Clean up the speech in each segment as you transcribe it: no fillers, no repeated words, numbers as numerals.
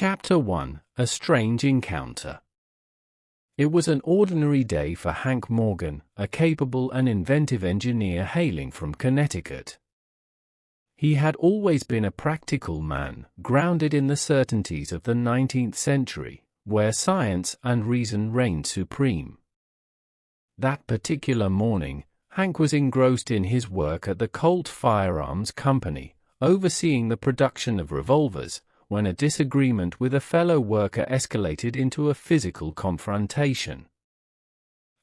Chapter 1: A Strange Encounter. It was an ordinary day for Hank Morgan, a capable and inventive engineer hailing from Connecticut. He had always been a practical man, grounded in the certainties of the 19th century, where science and reason reigned supreme. That particular morning, Hank was engrossed in his work at the Colt Firearms Company, overseeing the production of revolvers, when a disagreement with a fellow worker escalated into a physical confrontation.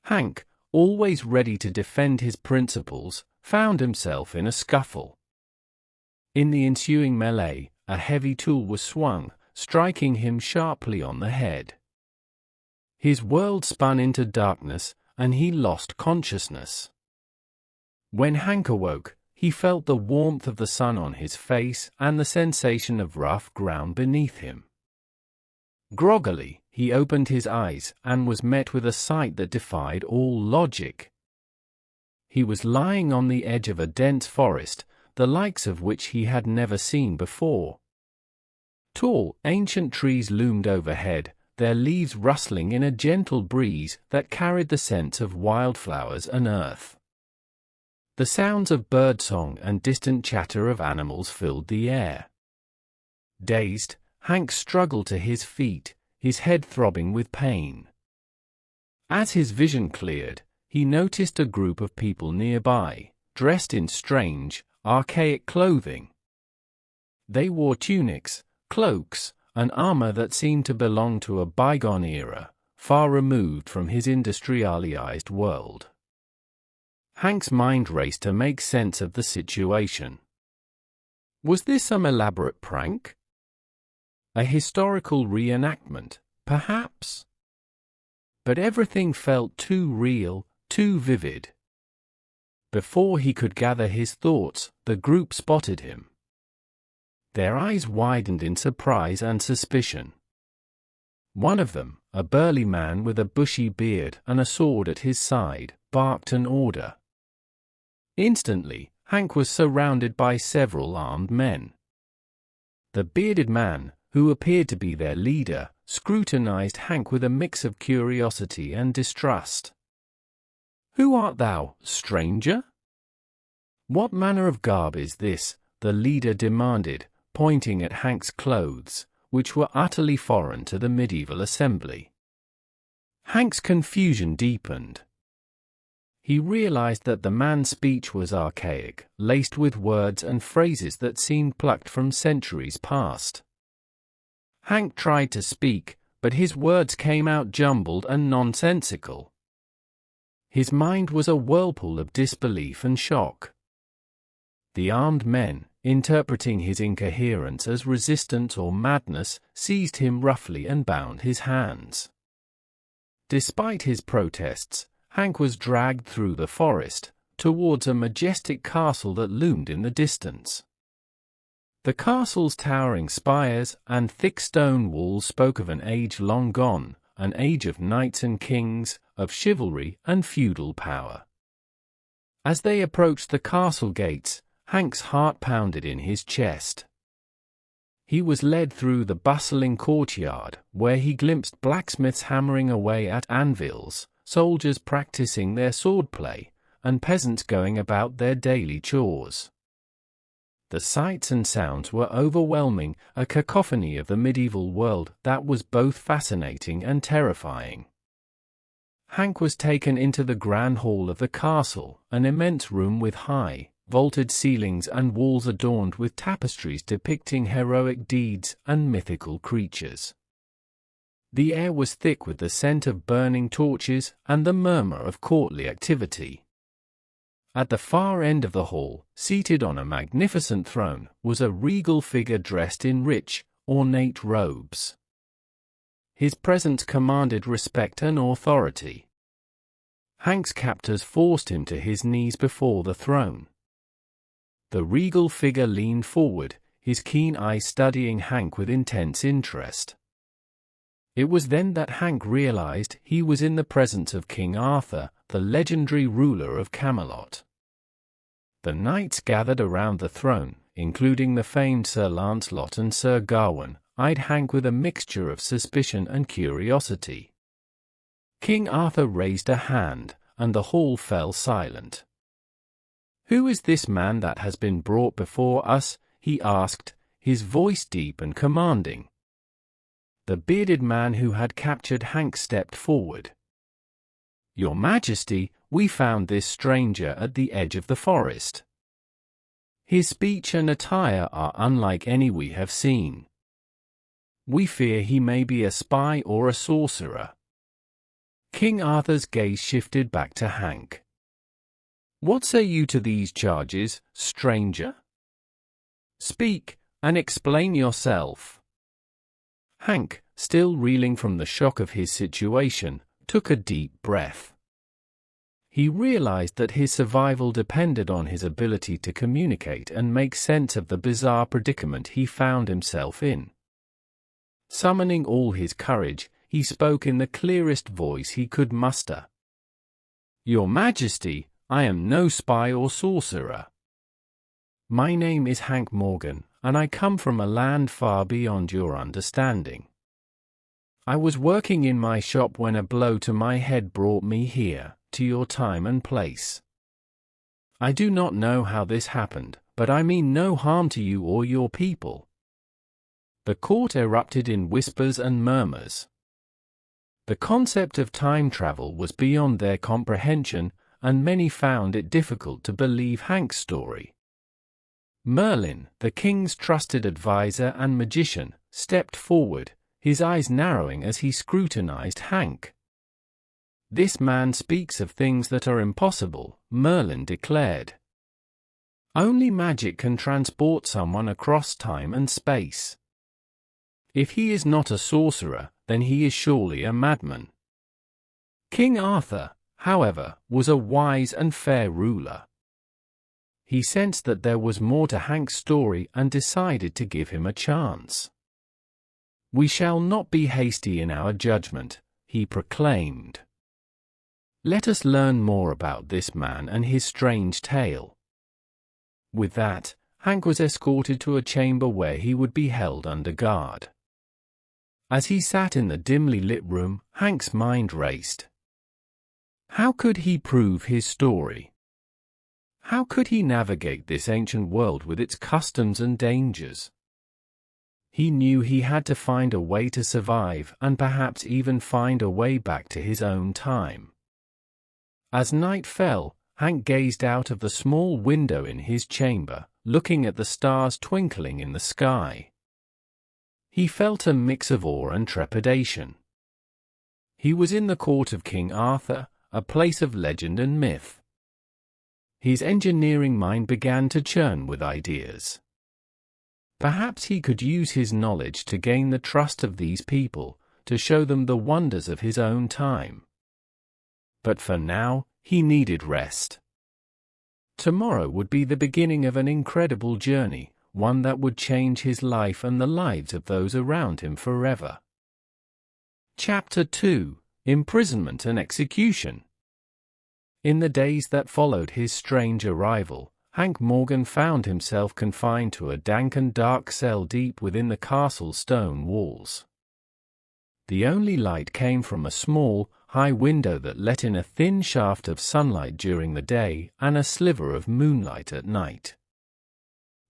Hank, always ready to defend his principles, found himself in a scuffle. In the ensuing melee, a heavy tool was swung, striking him sharply on the head. His world spun into darkness, and he lost consciousness. When Hank awoke, he felt the warmth of the sun on his face and the sensation of rough ground beneath him. Groggily, he opened his eyes and was met with a sight that defied all logic. He was lying on the edge of a dense forest, the likes of which he had never seen before. Tall, ancient trees loomed overhead, their leaves rustling in a gentle breeze that carried the scents of wildflowers and earth. The sounds of birdsong and distant chatter of animals filled the air. Dazed, Hank struggled to his feet, his head throbbing with pain. As his vision cleared, he noticed a group of people nearby, dressed in strange, archaic clothing. They wore tunics, cloaks, and armor that seemed to belong to a bygone era, far removed from his industrialized world. Hank's mind raced to make sense of the situation. Was this some elaborate prank? A historical reenactment, perhaps? But everything felt too real, too vivid. Before he could gather his thoughts, the group spotted him. Their eyes widened in surprise and suspicion. One of them, a burly man with a bushy beard and a sword at his side, barked an order. Instantly, Hank was surrounded by several armed men. The bearded man, who appeared to be their leader, scrutinized Hank with a mix of curiosity and distrust. "Who art thou, stranger? What manner of garb is this?" the leader demanded, pointing at Hank's clothes, which were utterly foreign to the medieval assembly. Hank's confusion deepened. He realized that the man's speech was archaic, laced with words and phrases that seemed plucked from centuries past. Hank tried to speak, but his words came out jumbled and nonsensical. His mind was a whirlpool of disbelief and shock. The armed men, interpreting his incoherence as resistance or madness, seized him roughly and bound his hands. Despite his protests, Hank was dragged through the forest, towards a majestic castle that loomed in the distance. The castle's towering spires and thick stone walls spoke of an age long gone, an age of knights and kings, of chivalry and feudal power. As they approached the castle gates, Hank's heart pounded in his chest. He was led through the bustling courtyard, where he glimpsed blacksmiths hammering away at anvils, soldiers practicing their swordplay, and peasants going about their daily chores. The sights and sounds were overwhelming, a cacophony of the medieval world that was both fascinating and terrifying. Hank was taken into the grand hall of the castle, an immense room with high, vaulted ceilings and walls adorned with tapestries depicting heroic deeds and mythical creatures. The air was thick with the scent of burning torches and the murmur of courtly activity. At the far end of the hall, seated on a magnificent throne, was a regal figure dressed in rich, ornate robes. His presence commanded respect and authority. Hank's captors forced him to his knees before the throne. The regal figure leaned forward, his keen eyes studying Hank with intense interest. It was then that Hank realized he was in the presence of King Arthur, the legendary ruler of Camelot. The knights gathered around the throne, including the famed Sir Lancelot and Sir Gawain, eyed Hank with a mixture of suspicion and curiosity. King Arthur raised a hand, and the hall fell silent. "Who is this man that has been brought before us?" he asked, his voice deep and commanding. The bearded man who had captured Hank stepped forward. "Your Majesty, we found this stranger at the edge of the forest. His speech and attire are unlike any we have seen. We fear he may be a spy or a sorcerer." King Arthur's gaze shifted back to Hank. "What say you to these charges, stranger? Speak, and explain yourself." Hank, still reeling from the shock of his situation, took a deep breath. He realized that his survival depended on his ability to communicate and make sense of the bizarre predicament he found himself in. Summoning all his courage, he spoke in the clearest voice he could muster. "Your Majesty, I am no spy or sorcerer. My name is Hank Morgan, and I come from a land far beyond your understanding. I was working in my shop when a blow to my head brought me here, to your time and place. I do not know how this happened, but I mean no harm to you or your people." The court erupted in whispers and murmurs. The concept of time travel was beyond their comprehension, and many found it difficult to believe Hank's story. Merlin, the king's trusted advisor and magician, stepped forward, his eyes narrowing as he scrutinized Hank. "This man speaks of things that are impossible," Merlin declared. "Only magic can transport someone across time and space. If he is not a sorcerer, then he is surely a madman." King Arthur, however, was a wise and fair ruler. He sensed that there was more to Hank's story and decided to give him a chance. "We shall not be hasty in our judgment," he proclaimed. "Let us learn more about this man and his strange tale." With that, Hank was escorted to a chamber where he would be held under guard. As he sat in the dimly lit room, Hank's mind raced. How could he prove his story? How could he navigate this ancient world with its customs and dangers? He knew he had to find a way to survive and perhaps even find a way back to his own time. As night fell, Hank gazed out of the small window in his chamber, looking at the stars twinkling in the sky. He felt a mix of awe and trepidation. He was in the court of King Arthur, a place of legend and myth. His engineering mind began to churn with ideas. Perhaps he could use his knowledge to gain the trust of these people, to show them the wonders of his own time. But for now, he needed rest. Tomorrow would be the beginning of an incredible journey, one that would change his life and the lives of those around him forever. Chapter 2: Imprisonment and Execution. In the days that followed his strange arrival, Hank Morgan found himself confined to a dank and dark cell deep within the castle's stone walls. The only light came from a small, high window that let in a thin shaft of sunlight during the day and a sliver of moonlight at night.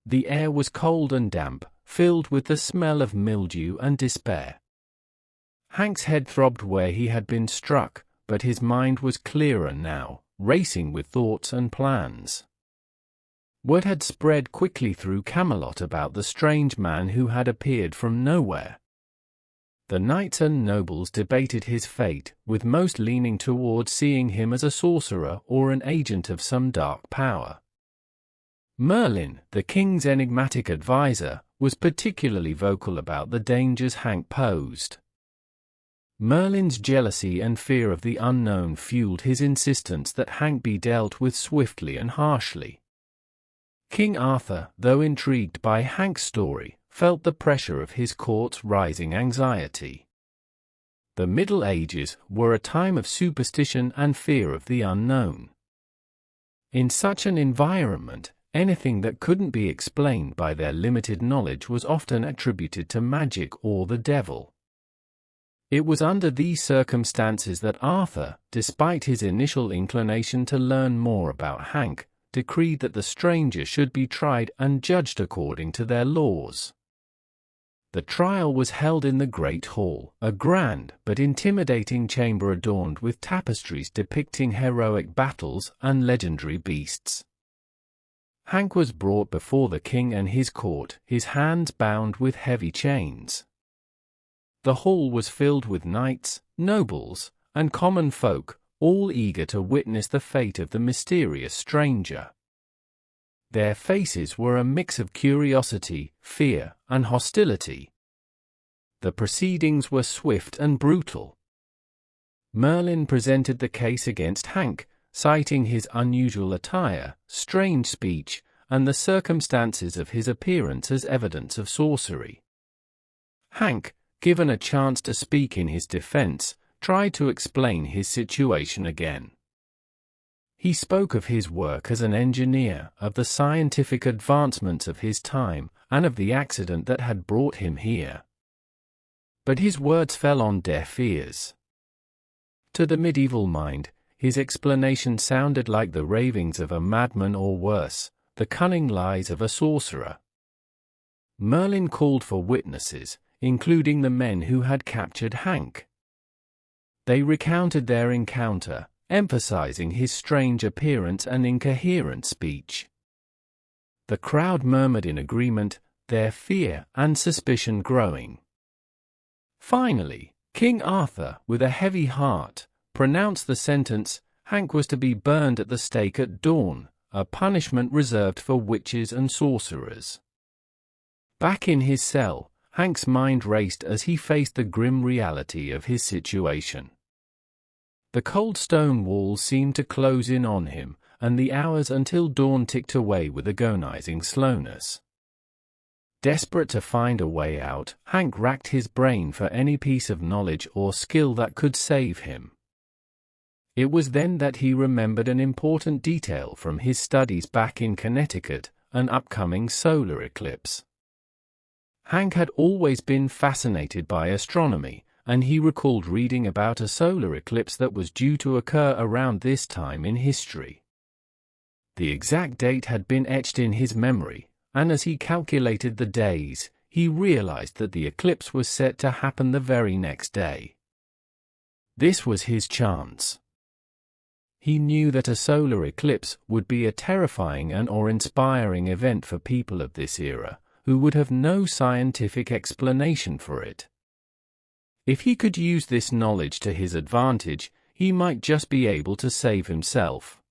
The air was cold and damp, filled with the smell of mildew and despair. Hank's head throbbed where he had been struck, but his mind was clearer now, racing with thoughts and plans. Word had spread quickly through Camelot about the strange man who had appeared from nowhere. The knights and nobles debated his fate, with most leaning towards seeing him as a sorcerer or an agent of some dark power. Merlin, the king's enigmatic advisor, was particularly vocal about the dangers Hank posed. Merlin's jealousy and fear of the unknown fueled his insistence that Hank be dealt with swiftly and harshly. King Arthur, though intrigued by Hank's story, felt the pressure of his court's rising anxiety. The Middle Ages were a time of superstition and fear of the unknown. In such an environment, Anything that couldn't be explained by their limited knowledge was often attributed to magic or the devil. It was under these circumstances that Arthur, despite his initial inclination to learn more about Hank, decreed that the stranger should be tried and judged according to their laws. The trial was held in the Great Hall, a grand but intimidating chamber adorned with tapestries depicting heroic battles and legendary beasts. Hank was brought before the king and his court, his hands bound with heavy chains. The hall was filled with knights, nobles, and common folk, all eager to witness the fate of the mysterious stranger. Their faces were a mix of curiosity, fear, and hostility. The proceedings were swift and brutal. Merlin presented the case against Hank, citing his unusual attire, strange speech, and the circumstances of his appearance as evidence of sorcery. Hank, given a chance to speak in his defense, tried to explain his situation again. He spoke of his work as an engineer, of the scientific advancements of his time, and of the accident that had brought him here. But his words fell on deaf ears. To the medieval mind, his explanation sounded like the ravings of a madman or worse, the cunning lies of a sorcerer. Merlin called for witnesses, including the men who had captured Hank. They recounted their encounter, emphasizing his strange appearance and incoherent speech. The crowd murmured in agreement, their fear and suspicion growing. Finally, King Arthur, with a heavy heart, pronounced the sentence: Hank was to be burned at the stake at dawn, a punishment reserved for witches and sorcerers. Back in his cell, Hank's mind raced as he faced the grim reality of his situation. The cold stone walls seemed to close in on him, and the hours until dawn ticked away with agonizing slowness. Desperate to find a way out, Hank racked his brain for any piece of knowledge or skill that could save him. It was then that he remembered an important detail from his studies back in Connecticut: an upcoming solar eclipse. Hank had always been fascinated by astronomy, and he recalled reading about a solar eclipse that was due to occur around this time in history. The exact date had been etched in his memory, and as he calculated the days, he realized that the eclipse was set to happen the very next day. This was his chance. He knew that a solar eclipse would be a terrifying and awe-inspiring event for people of this era, who would have no scientific explanation for it. If he could use this knowledge to his advantage, he might just be able to save himself.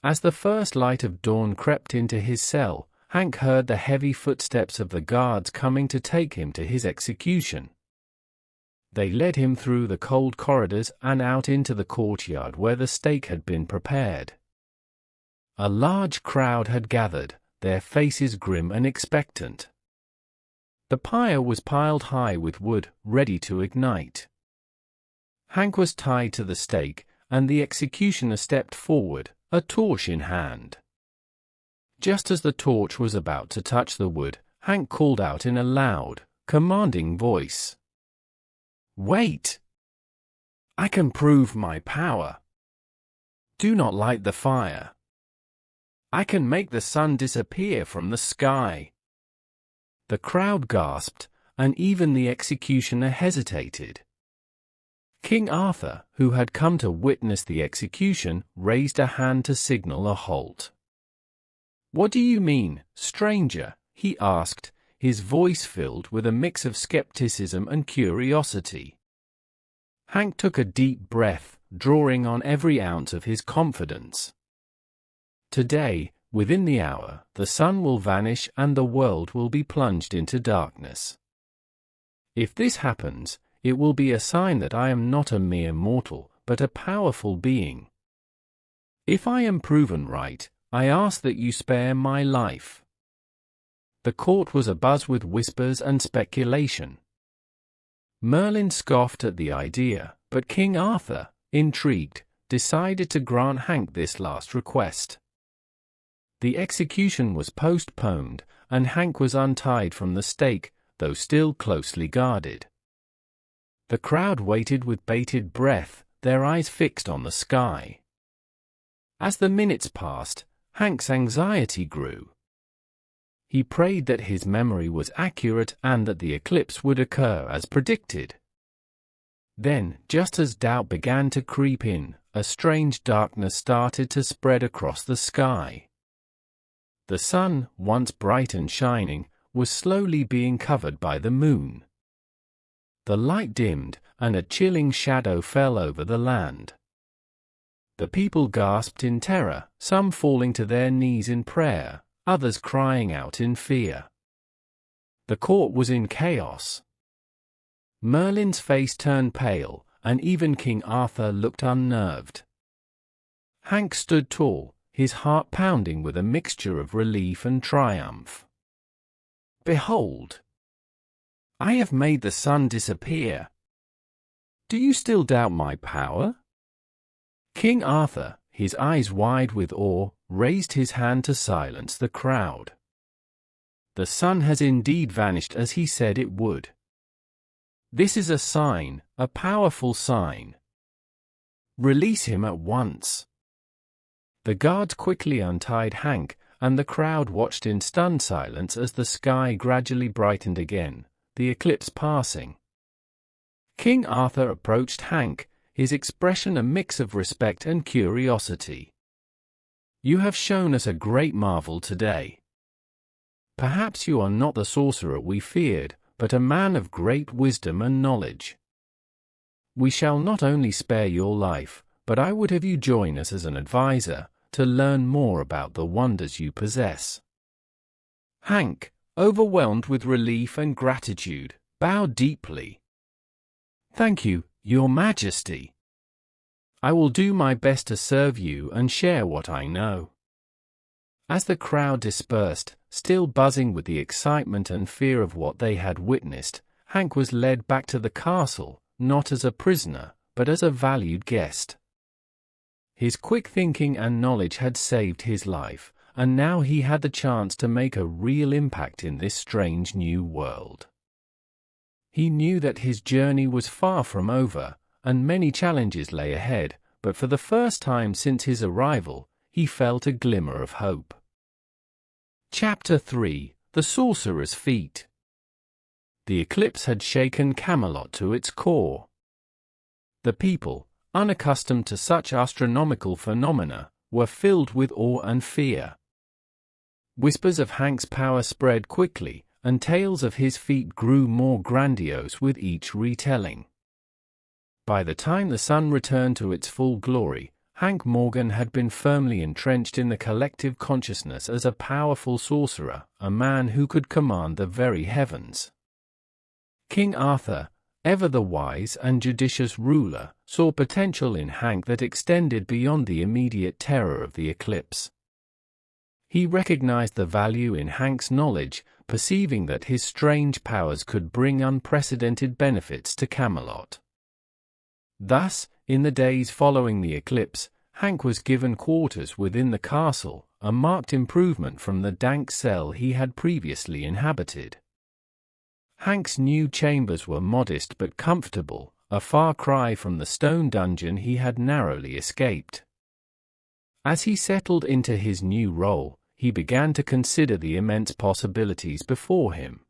As the first light of dawn crept into his cell, Hank heard the heavy footsteps of the guards coming to take him to his execution. They led him through the cold corridors and out into the courtyard where the stake had been prepared. A large crowd had gathered, their faces grim and expectant. The pyre was piled high with wood, ready to ignite. Hank was tied to the stake, and the executioner stepped forward, a torch in hand. Just as the torch was about to touch the wood, Hank called out in a loud, commanding voice, "Wait! I can prove my power. Do not light the fire. I can make the sun disappear from the sky." The crowd gasped, and even the executioner hesitated. King Arthur, who had come to witness the execution, raised a hand to signal a halt. "What do you mean, stranger?" he asked, his voice filled with a mix of skepticism and curiosity. Hank took a deep breath, drawing on every ounce of his confidence. "Today, within the hour, the sun will vanish and the world will be plunged into darkness. If this happens, it will be a sign that I am not a mere mortal, but a powerful being. If I am proven right, I ask that you spare my life." The court was abuzz with whispers and speculation. Merlin scoffed at the idea, but King Arthur, intrigued, decided to grant Hank this last request. The execution was postponed, and Hank was untied from the stake, though still closely guarded. The crowd waited with bated breath, their eyes fixed on the sky. As the minutes passed, Hank's anxiety grew. He prayed that his memory was accurate and that the eclipse would occur as predicted. Then, just as doubt began to creep in, a strange darkness started to spread across the sky. The sun, once bright and shining, was slowly being covered by the moon. The light dimmed, and a chilling shadow fell over the land. The people gasped in terror, some falling to their knees in prayer, others crying out in fear. The court was in chaos. Merlin's face turned pale, and even King Arthur looked unnerved. Hank stood tall, his heart pounding with a mixture of relief and triumph. "Behold! I have made the sun disappear. Do you still doubt my power?" King Arthur, his eyes wide with awe, raised his hand to silence the crowd. "The sun has indeed vanished as he said it would. This is a sign, a powerful sign. Release him at once." The guards quickly untied Hank, and the crowd watched in stunned silence as the sky gradually brightened again, the eclipse passing. King Arthur approached Hank, his expression a mix of respect and curiosity. "You have shown us a great marvel today. Perhaps you are not the sorcerer we feared, but a man of great wisdom and knowledge. We shall not only spare your life, but I would have you join us as an advisor, to learn more about the wonders you possess." Hank, overwhelmed with relief and gratitude, bowed deeply. "Thank you, Your Majesty. I will do my best to serve you and share what I know." As the crowd dispersed, still buzzing with the excitement and fear of what they had witnessed, Hank was led back to the castle, not as a prisoner, but as a valued guest. His quick thinking and knowledge had saved his life, and now he had the chance to make a real impact in this strange new world. He knew that his journey was far from over, and many challenges lay ahead, but for the first time since his arrival, he felt a glimmer of hope. Chapter 3: The Sorcerer's Feat. The eclipse had shaken Camelot to its core. The people, unaccustomed to such astronomical phenomena, were filled with awe and fear. Whispers of Hank's power spread quickly, and tales of his feat grew more grandiose with each retelling. By the time the sun returned to its full glory, Hank Morgan had been firmly entrenched in the collective consciousness as a powerful sorcerer, a man who could command the very heavens. King Arthur, ever the wise and judicious ruler, saw potential in Hank that extended beyond the immediate terror of the eclipse. He recognized the value in Hank's knowledge, perceiving that his strange powers could bring unprecedented benefits to Camelot. Thus, in the days following the eclipse, Hank was given quarters within the castle, a marked improvement from the dank cell he had previously inhabited. Hank's new chambers were modest but comfortable, a far cry from the stone dungeon he had narrowly escaped. As he settled into his new role, he began to consider the immense possibilities before him.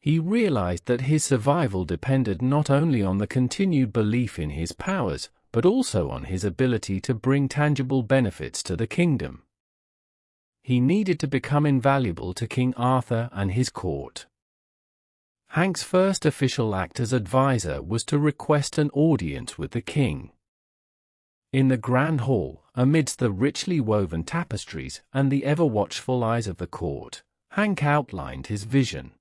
He realized that his survival depended not only on the continued belief in his powers, but also on his ability to bring tangible benefits to the kingdom. He needed to become invaluable to King Arthur and his court. Hank's first official act as advisor was to request an audience with the king. In the grand hall, amidst the richly woven tapestries and the ever-watchful eyes of the court, Hank outlined his vision.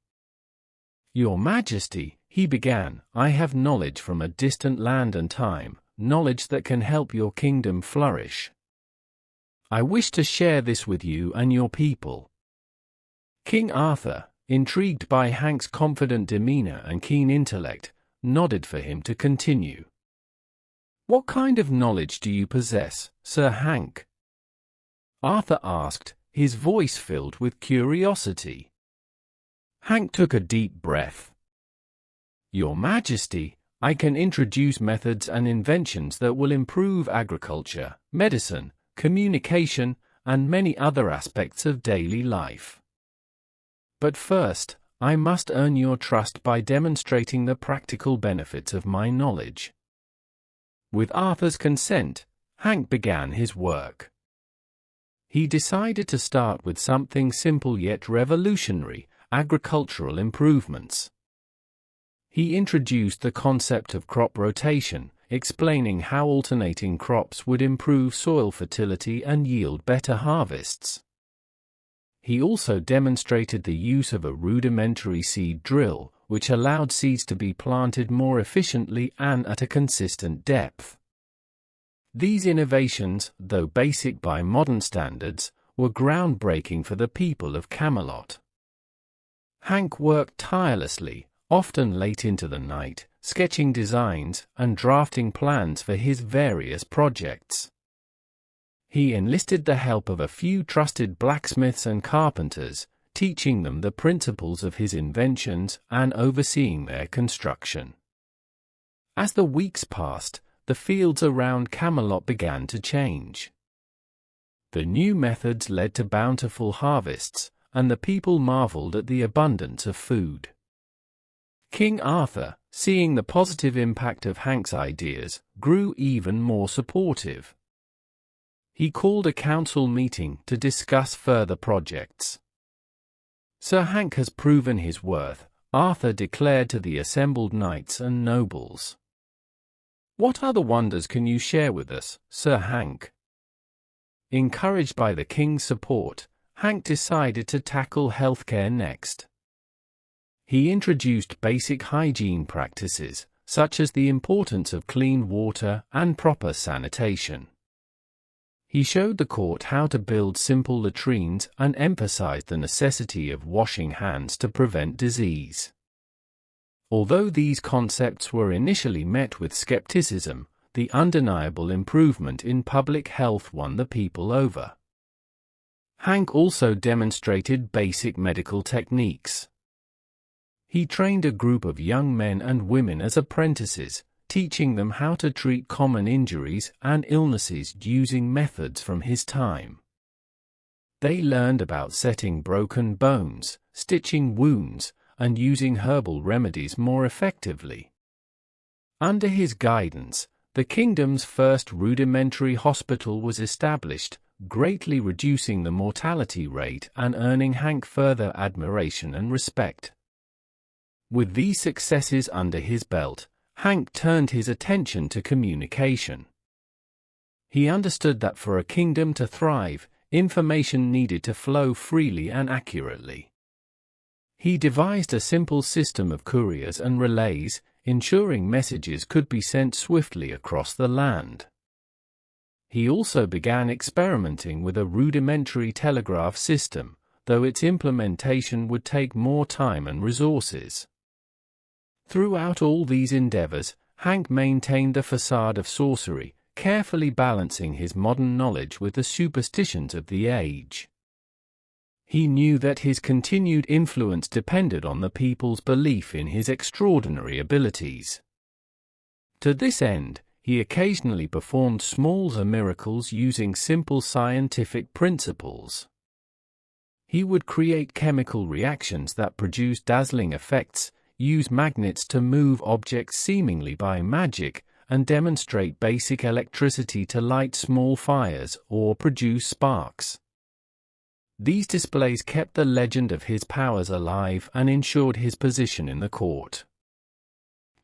"Your Majesty," he began, "I have knowledge from a distant land and time, knowledge that can help your kingdom flourish. I wish to share this with you and your people." King Arthur, intrigued by Hank's confident demeanor and keen intellect, nodded for him to continue. "What kind of knowledge do you possess, Sir Hank?" Arthur asked, his voice filled with curiosity. Hank took a deep breath. "Your Majesty, I can introduce methods and inventions that will improve agriculture, medicine, communication, and many other aspects of daily life. But first, I must earn your trust by demonstrating the practical benefits of my knowledge." With Arthur's consent, Hank began his work. He decided to start with something simple yet revolutionary: agricultural improvements. He introduced the concept of crop rotation, explaining how alternating crops would improve soil fertility and yield better harvests. He also demonstrated the use of a rudimentary seed drill, which allowed seeds to be planted more efficiently and at a consistent depth. These innovations, though basic by modern standards, were groundbreaking for the people of Camelot. Hank worked tirelessly, often late into the night, sketching designs and drafting plans for his various projects. He enlisted the help of a few trusted blacksmiths and carpenters, teaching them the principles of his inventions and overseeing their construction. As the weeks passed, the fields around Camelot began to change. The new methods led to bountiful harvests, and the people marveled at the abundance of food. King Arthur, seeing the positive impact of Hank's ideas, grew even more supportive. He called a council meeting to discuss further projects. "Sir Hank has proven his worth," Arthur declared to the assembled knights and nobles. "What other wonders can you share with us, Sir Hank?" Encouraged by the king's support, Hank decided to tackle healthcare next. He introduced basic hygiene practices, such as the importance of clean water and proper sanitation. He showed the court how to build simple latrines and emphasized the necessity of washing hands to prevent disease. Although these concepts were initially met with skepticism, the undeniable improvement in public health won the people over. Hank also demonstrated basic medical techniques. He trained a group of young men and women as apprentices, teaching them how to treat common injuries and illnesses using methods from his time. They learned about setting broken bones, stitching wounds, and using herbal remedies more effectively. Under his guidance, the kingdom's first rudimentary hospital was established, greatly reducing the mortality rate and earning Hank further admiration and respect. With these successes under his belt, Hank turned his attention to communication. He understood that for a kingdom to thrive, information needed to flow freely and accurately. He devised a simple system of couriers and relays, ensuring messages could be sent swiftly across the land. He also began experimenting with a rudimentary telegraph system, though its implementation would take more time and resources. Throughout all these endeavors, Hank maintained the facade of sorcery, carefully balancing his modern knowledge with the superstitions of the age. He knew that his continued influence depended on the people's belief in his extraordinary abilities. To this end, he occasionally performed small miracles using simple scientific principles. He would create chemical reactions that produced dazzling effects, use magnets to move objects seemingly by magic, and demonstrate basic electricity to light small fires or produce sparks. These displays kept the legend of his powers alive and ensured his position in the court.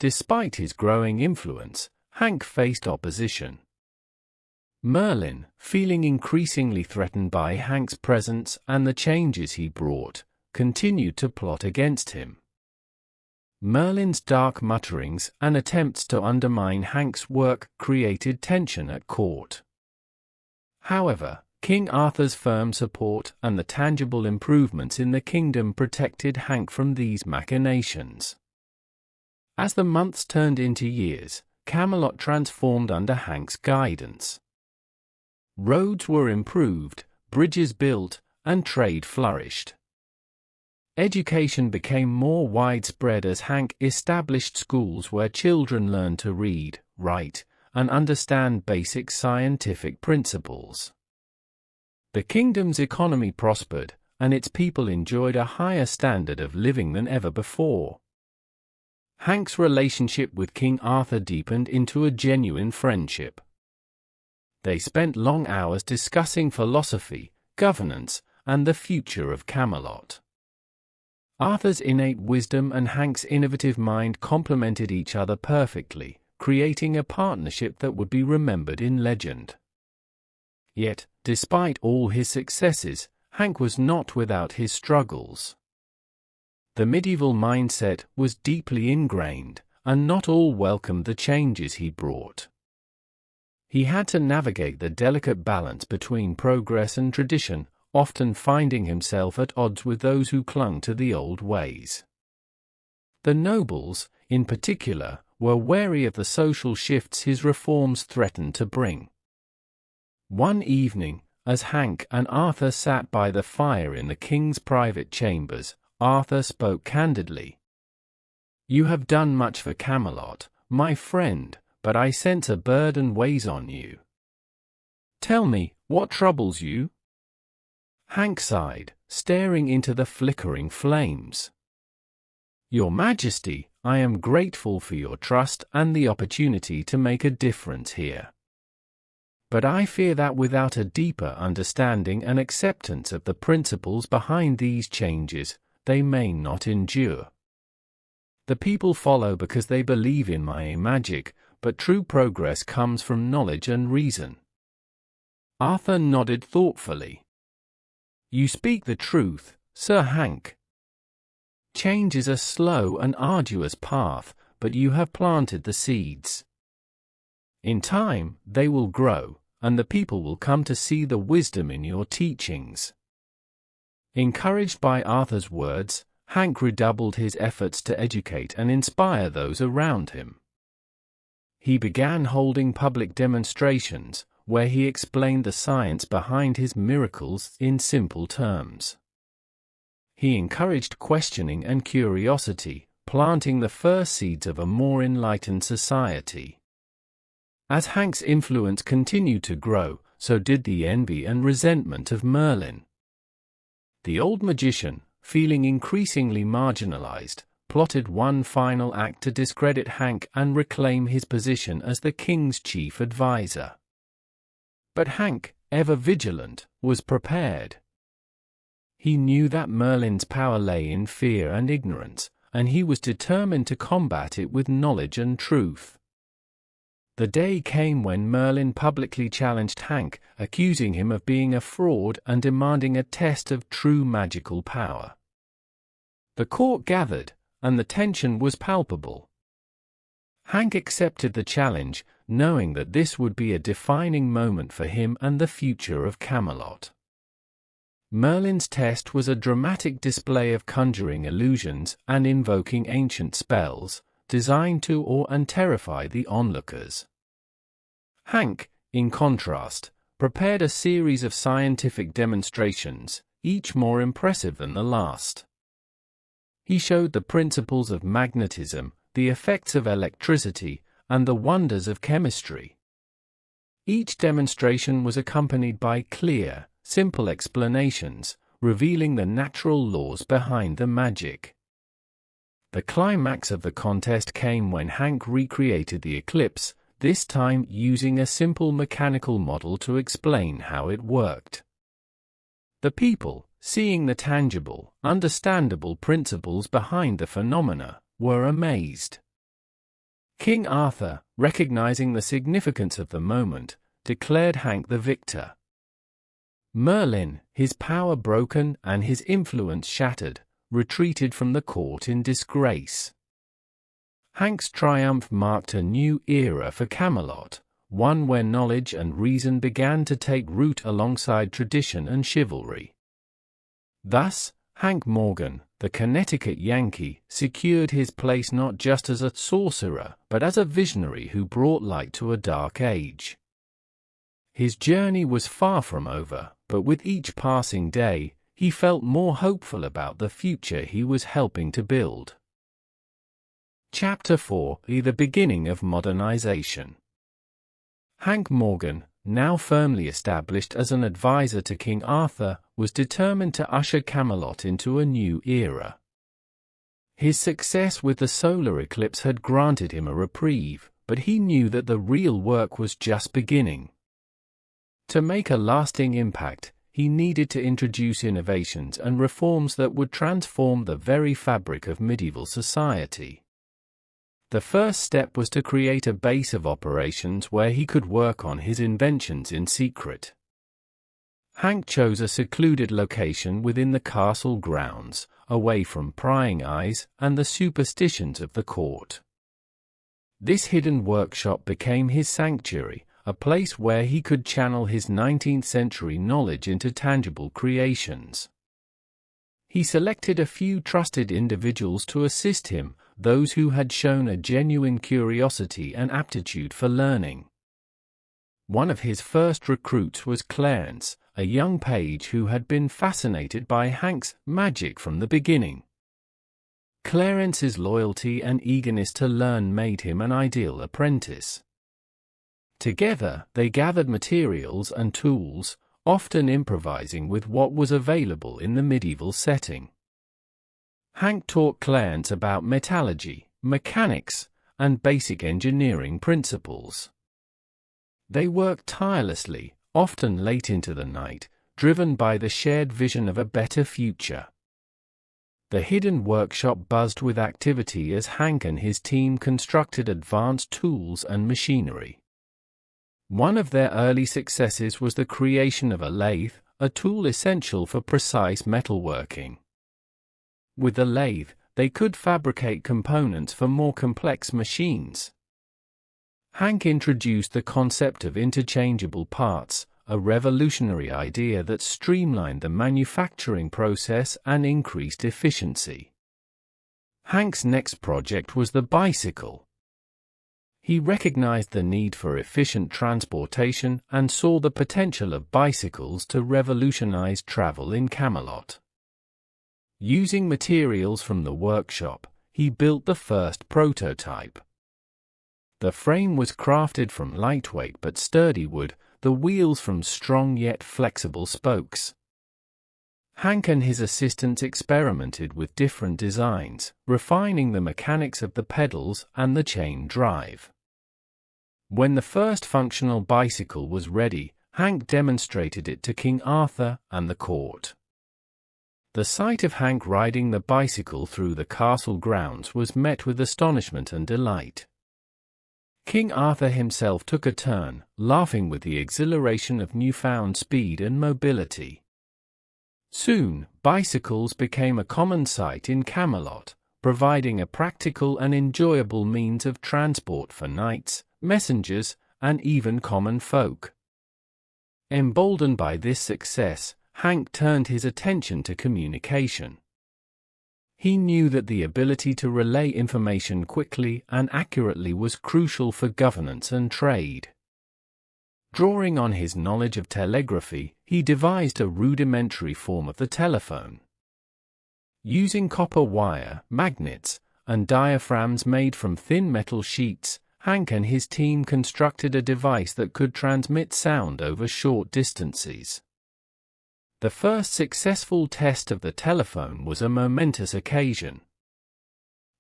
Despite his growing influence, Hank faced opposition. Merlin, feeling increasingly threatened by Hank's presence and the changes he brought, continued to plot against him. Merlin's dark mutterings and attempts to undermine Hank's work created tension at court. However, King Arthur's firm support and the tangible improvements in the kingdom protected Hank from these machinations. As the months turned into years, Camelot transformed under Hank's guidance. Roads were improved, bridges built, and trade flourished. Education became more widespread as Hank established schools where children learned to read, write, and understand basic scientific principles. The kingdom's economy prospered, and its people enjoyed a higher standard of living than ever before. Hank's relationship with King Arthur deepened into a genuine friendship. They spent long hours discussing philosophy, governance, and the future of Camelot. Arthur's innate wisdom and Hank's innovative mind complemented each other perfectly, creating a partnership that would be remembered in legend. Yet, despite all his successes, Hank was not without his struggles. The medieval mindset was deeply ingrained, and not all welcomed the changes he brought. He had to navigate the delicate balance between progress and tradition, often finding himself at odds with those who clung to the old ways. The nobles, in particular, were wary of the social shifts his reforms threatened to bring. One evening, as Hank and Arthur sat by the fire in the king's private chambers, Arthur spoke candidly. "You have done much for Camelot, my friend, but I sense a burden weighs on you. Tell me, what troubles you?" Hank sighed, staring into the flickering flames. "Your Majesty, I am grateful for your trust and the opportunity to make a difference here. But I fear that without a deeper understanding and acceptance of the principles behind these changes, they may not endure. The people follow because they believe in my magic, but true progress comes from knowledge and reason." Arthur nodded thoughtfully. "You speak the truth, Sir Hank. Change is a slow and arduous path, but you have planted the seeds. In time, they will grow, and the people will come to see the wisdom in your teachings." Encouraged by Arthur's words, Hank redoubled his efforts to educate and inspire those around him. He began holding public demonstrations, where he explained the science behind his miracles in simple terms. He encouraged questioning and curiosity, planting the first seeds of a more enlightened society. As Hank's influence continued to grow, so did the envy and resentment of Merlin. The old magician, feeling increasingly marginalized, plotted one final act to discredit Hank and reclaim his position as the king's chief advisor. But Hank, ever vigilant, was prepared. He knew that Merlin's power lay in fear and ignorance, and he was determined to combat it with knowledge and truth. The day came when Merlin publicly challenged Hank, accusing him of being a fraud and demanding a test of true magical power. The court gathered, and the tension was palpable. Hank accepted the challenge, knowing that this would be a defining moment for him and the future of Camelot. Merlin's test was a dramatic display of conjuring illusions and invoking ancient spells, designed to awe and terrify the onlookers. Hank, in contrast, prepared a series of scientific demonstrations, each more impressive than the last. He showed the principles of magnetism, the effects of electricity, and the wonders of chemistry. Each demonstration was accompanied by clear, simple explanations, revealing the natural laws behind the magic. The climax of the contest came when Hank recreated the eclipse, this time using a simple mechanical model to explain how it worked. The people, seeing the tangible, understandable principles behind the phenomena, were amazed. King Arthur, recognizing the significance of the moment, declared Hank the victor. Merlin, his power broken and his influence shattered, retreated from the court in disgrace. Hank's triumph marked a new era for Camelot, one where knowledge and reason began to take root alongside tradition and chivalry. Thus, Hank Morgan, the Connecticut Yankee, secured his place not just as a sorcerer, but as a visionary who brought light to a dark age. His journey was far from over, but with each passing day, he felt more hopeful about the future he was helping to build. Chapter 4: The beginning of modernization. Hank Morgan, now firmly established as an advisor to King Arthur, was determined to usher Camelot into a new era. His success with the solar eclipse had granted him a reprieve, but he knew that the real work was just beginning. To make a lasting impact, he needed to introduce innovations and reforms that would transform the very fabric of medieval society. The first step was to create a base of operations where he could work on his inventions in secret. Hank chose a secluded location within the castle grounds, away from prying eyes and the superstitions of the court. This hidden workshop became his sanctuary, a place where he could channel his 19th-century knowledge into tangible creations. He selected a few trusted individuals to assist him, those who had shown a genuine curiosity and aptitude for learning. One of his first recruits was Clarence, a young page who had been fascinated by Hank's magic from the beginning. Clarence's loyalty and eagerness to learn made him an ideal apprentice. Together, they gathered materials and tools, often improvising with what was available in the medieval setting. Hank taught Clarence about metallurgy, mechanics, and basic engineering principles. They worked tirelessly, often late into the night, driven by the shared vision of a better future. The hidden workshop buzzed with activity as Hank and his team constructed advanced tools and machinery. One of their early successes was the creation of a lathe, a tool essential for precise metalworking. With the lathe, they could fabricate components for more complex machines. Hank introduced the concept of interchangeable parts, a revolutionary idea that streamlined the manufacturing process and increased efficiency. Hank's next project was the bicycle. He recognized the need for efficient transportation and saw the potential of bicycles to revolutionize travel in Camelot. Using materials from the workshop, he built the first prototype. The frame was crafted from lightweight but sturdy wood, the wheels from strong yet flexible spokes. Hank and his assistants experimented with different designs, refining the mechanics of the pedals and the chain drive. When the first functional bicycle was ready, Hank demonstrated it to King Arthur and the court. The sight of Hank riding the bicycle through the castle grounds was met with astonishment and delight. King Arthur himself took a turn, laughing with the exhilaration of newfound speed and mobility. Soon, bicycles became a common sight in Camelot, providing a practical and enjoyable means of transport for knights, messengers, and even common folk. Emboldened by this success, Hank turned his attention to communication. He knew that the ability to relay information quickly and accurately was crucial for governance and trade. Drawing on his knowledge of telegraphy, he devised a rudimentary form of the telephone. Using copper wire, magnets, and diaphragms made from thin metal sheets, Hank and his team constructed a device that could transmit sound over short distances. The first successful test of the telephone was a momentous occasion.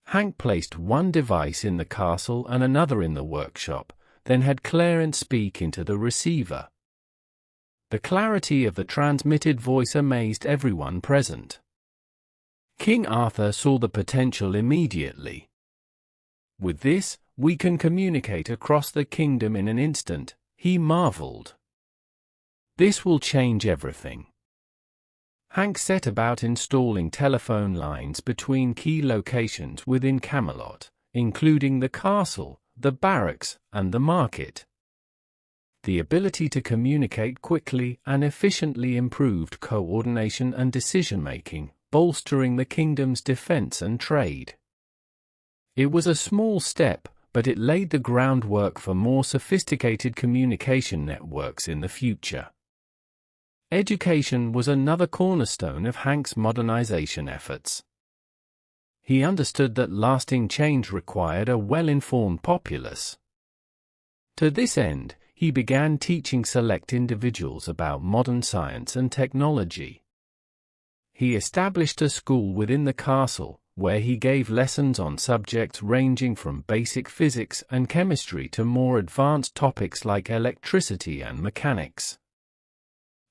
Hank placed one device in the castle and another in the workshop, then had Clarence speak into the receiver. The clarity of the transmitted voice amazed everyone present. King Arthur saw the potential immediately. "With this, we can communicate across the kingdom in an instant," he marveled. "This will change everything." Hank set about installing telephone lines between key locations within Camelot, including the castle, the barracks, and the market. The ability to communicate quickly and efficiently improved coordination and decision-making, bolstering the kingdom's defense and trade. It was a small step, but it laid the groundwork for more sophisticated communication networks in the future. Education was another cornerstone of Hank's modernization efforts. He understood that lasting change required a well-informed populace. To this end, he began teaching select individuals about modern science and technology. He established a school within the castle, where he gave lessons on subjects ranging from basic physics and chemistry to more advanced topics like electricity and mechanics.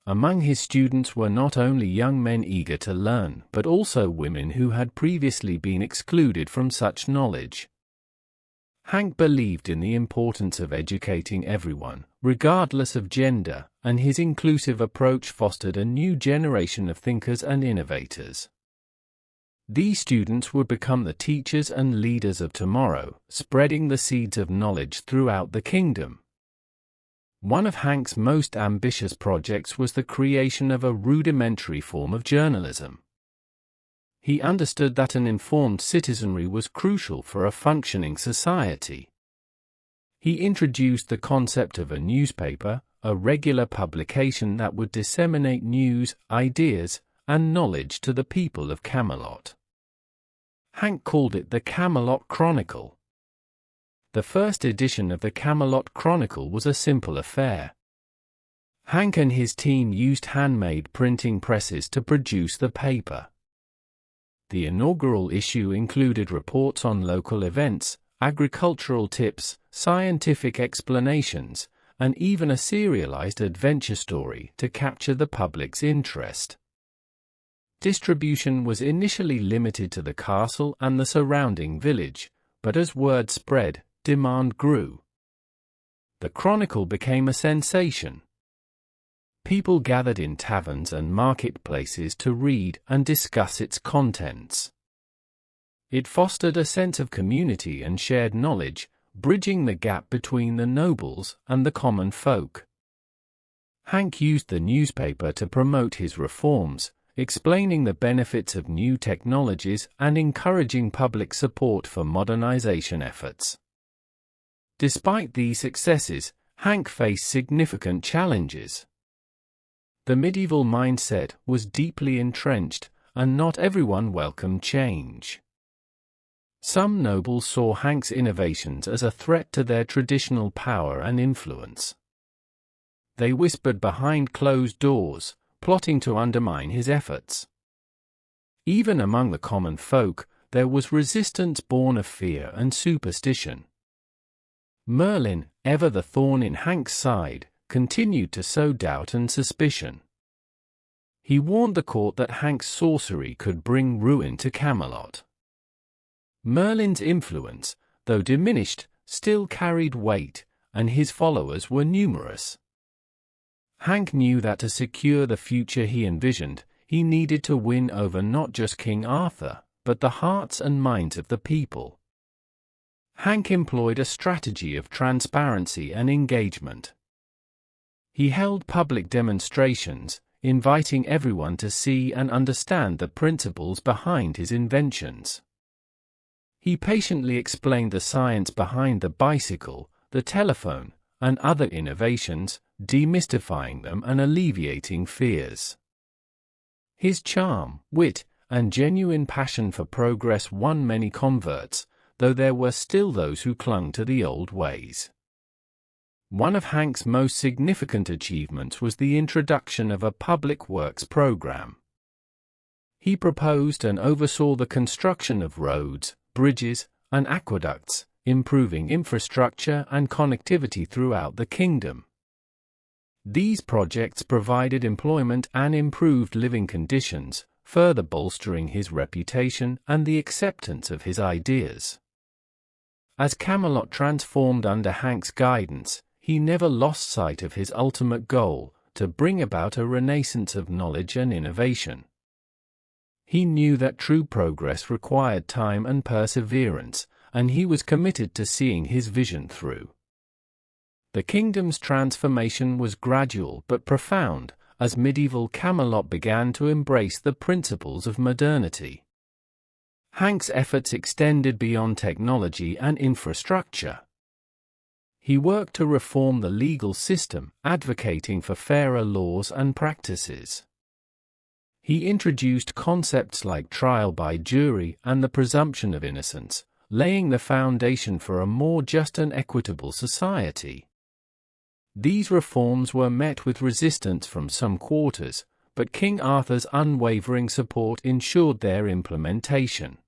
Among his students were not only young men eager to learn, but also women who had previously been excluded from such knowledge. Hank believed in the importance of educating everyone, regardless of gender, and his inclusive approach fostered a new generation of thinkers and innovators. These students would become the teachers and leaders of tomorrow, spreading the seeds of knowledge throughout the kingdom. One of Hank's most ambitious projects was the creation of a rudimentary form of journalism. He understood that an informed citizenry was crucial for a functioning society. He introduced the concept of a newspaper, a regular publication that would disseminate news, ideas, and knowledge to the people of Camelot. Hank called it the Camelot Chronicle. The first edition of the Camelot Chronicle was a simple affair. Hank and his team used handmade printing presses to produce the paper. The inaugural issue included reports on local events, agricultural tips, scientific explanations, and even a serialized adventure story to capture the public's interest. Distribution was initially limited to the castle and the surrounding village, but as word spread, demand grew. The Chronicle became a sensation. People gathered in taverns and marketplaces to read and discuss its contents. It fostered a sense of community and shared knowledge, bridging the gap between the nobles and the common folk. Hank used the newspaper to promote his reforms, explaining the benefits of new technologies and encouraging public support for modernization efforts. Despite these successes, Hank faced significant challenges. The medieval mindset was deeply entrenched, and not everyone welcomed change. Some nobles saw Hank's innovations as a threat to their traditional power and influence. They whispered behind closed doors, plotting to undermine his efforts. Even among the common folk, there was resistance born of fear and superstition. Merlin, ever the thorn in Hank's side, continued to sow doubt and suspicion. He warned the court that Hank's sorcery could bring ruin to Camelot. Merlin's influence, though diminished, still carried weight, and his followers were numerous. Hank knew that to secure the future he envisioned, he needed to win over not just King Arthur, but the hearts and minds of the people. Hank employed a strategy of transparency and engagement. He held public demonstrations, inviting everyone to see and understand the principles behind his inventions. He patiently explained the science behind the bicycle, the telephone, and other innovations, demystifying them and alleviating fears. His charm, wit, and genuine passion for progress won many converts, though there were still those who clung to the old ways. One of Hank's most significant achievements was the introduction of a public works program. He proposed and oversaw the construction of roads, bridges, and aqueducts, improving infrastructure and connectivity throughout the kingdom. These projects provided employment and improved living conditions, further bolstering his reputation and the acceptance of his ideas. As Camelot transformed under Hank's guidance, he never lost sight of his ultimate goal, to bring about a renaissance of knowledge and innovation. He knew that true progress required time and perseverance, and he was committed to seeing his vision through. The kingdom's transformation was gradual but profound, as medieval Camelot began to embrace the principles of modernity. Hank's efforts extended beyond technology and infrastructure. He worked to reform the legal system, advocating for fairer laws and practices. He introduced concepts like trial by jury and the presumption of innocence, laying the foundation for a more just and equitable society. These reforms were met with resistance from some quarters, but King Arthur's unwavering support ensured their implementation.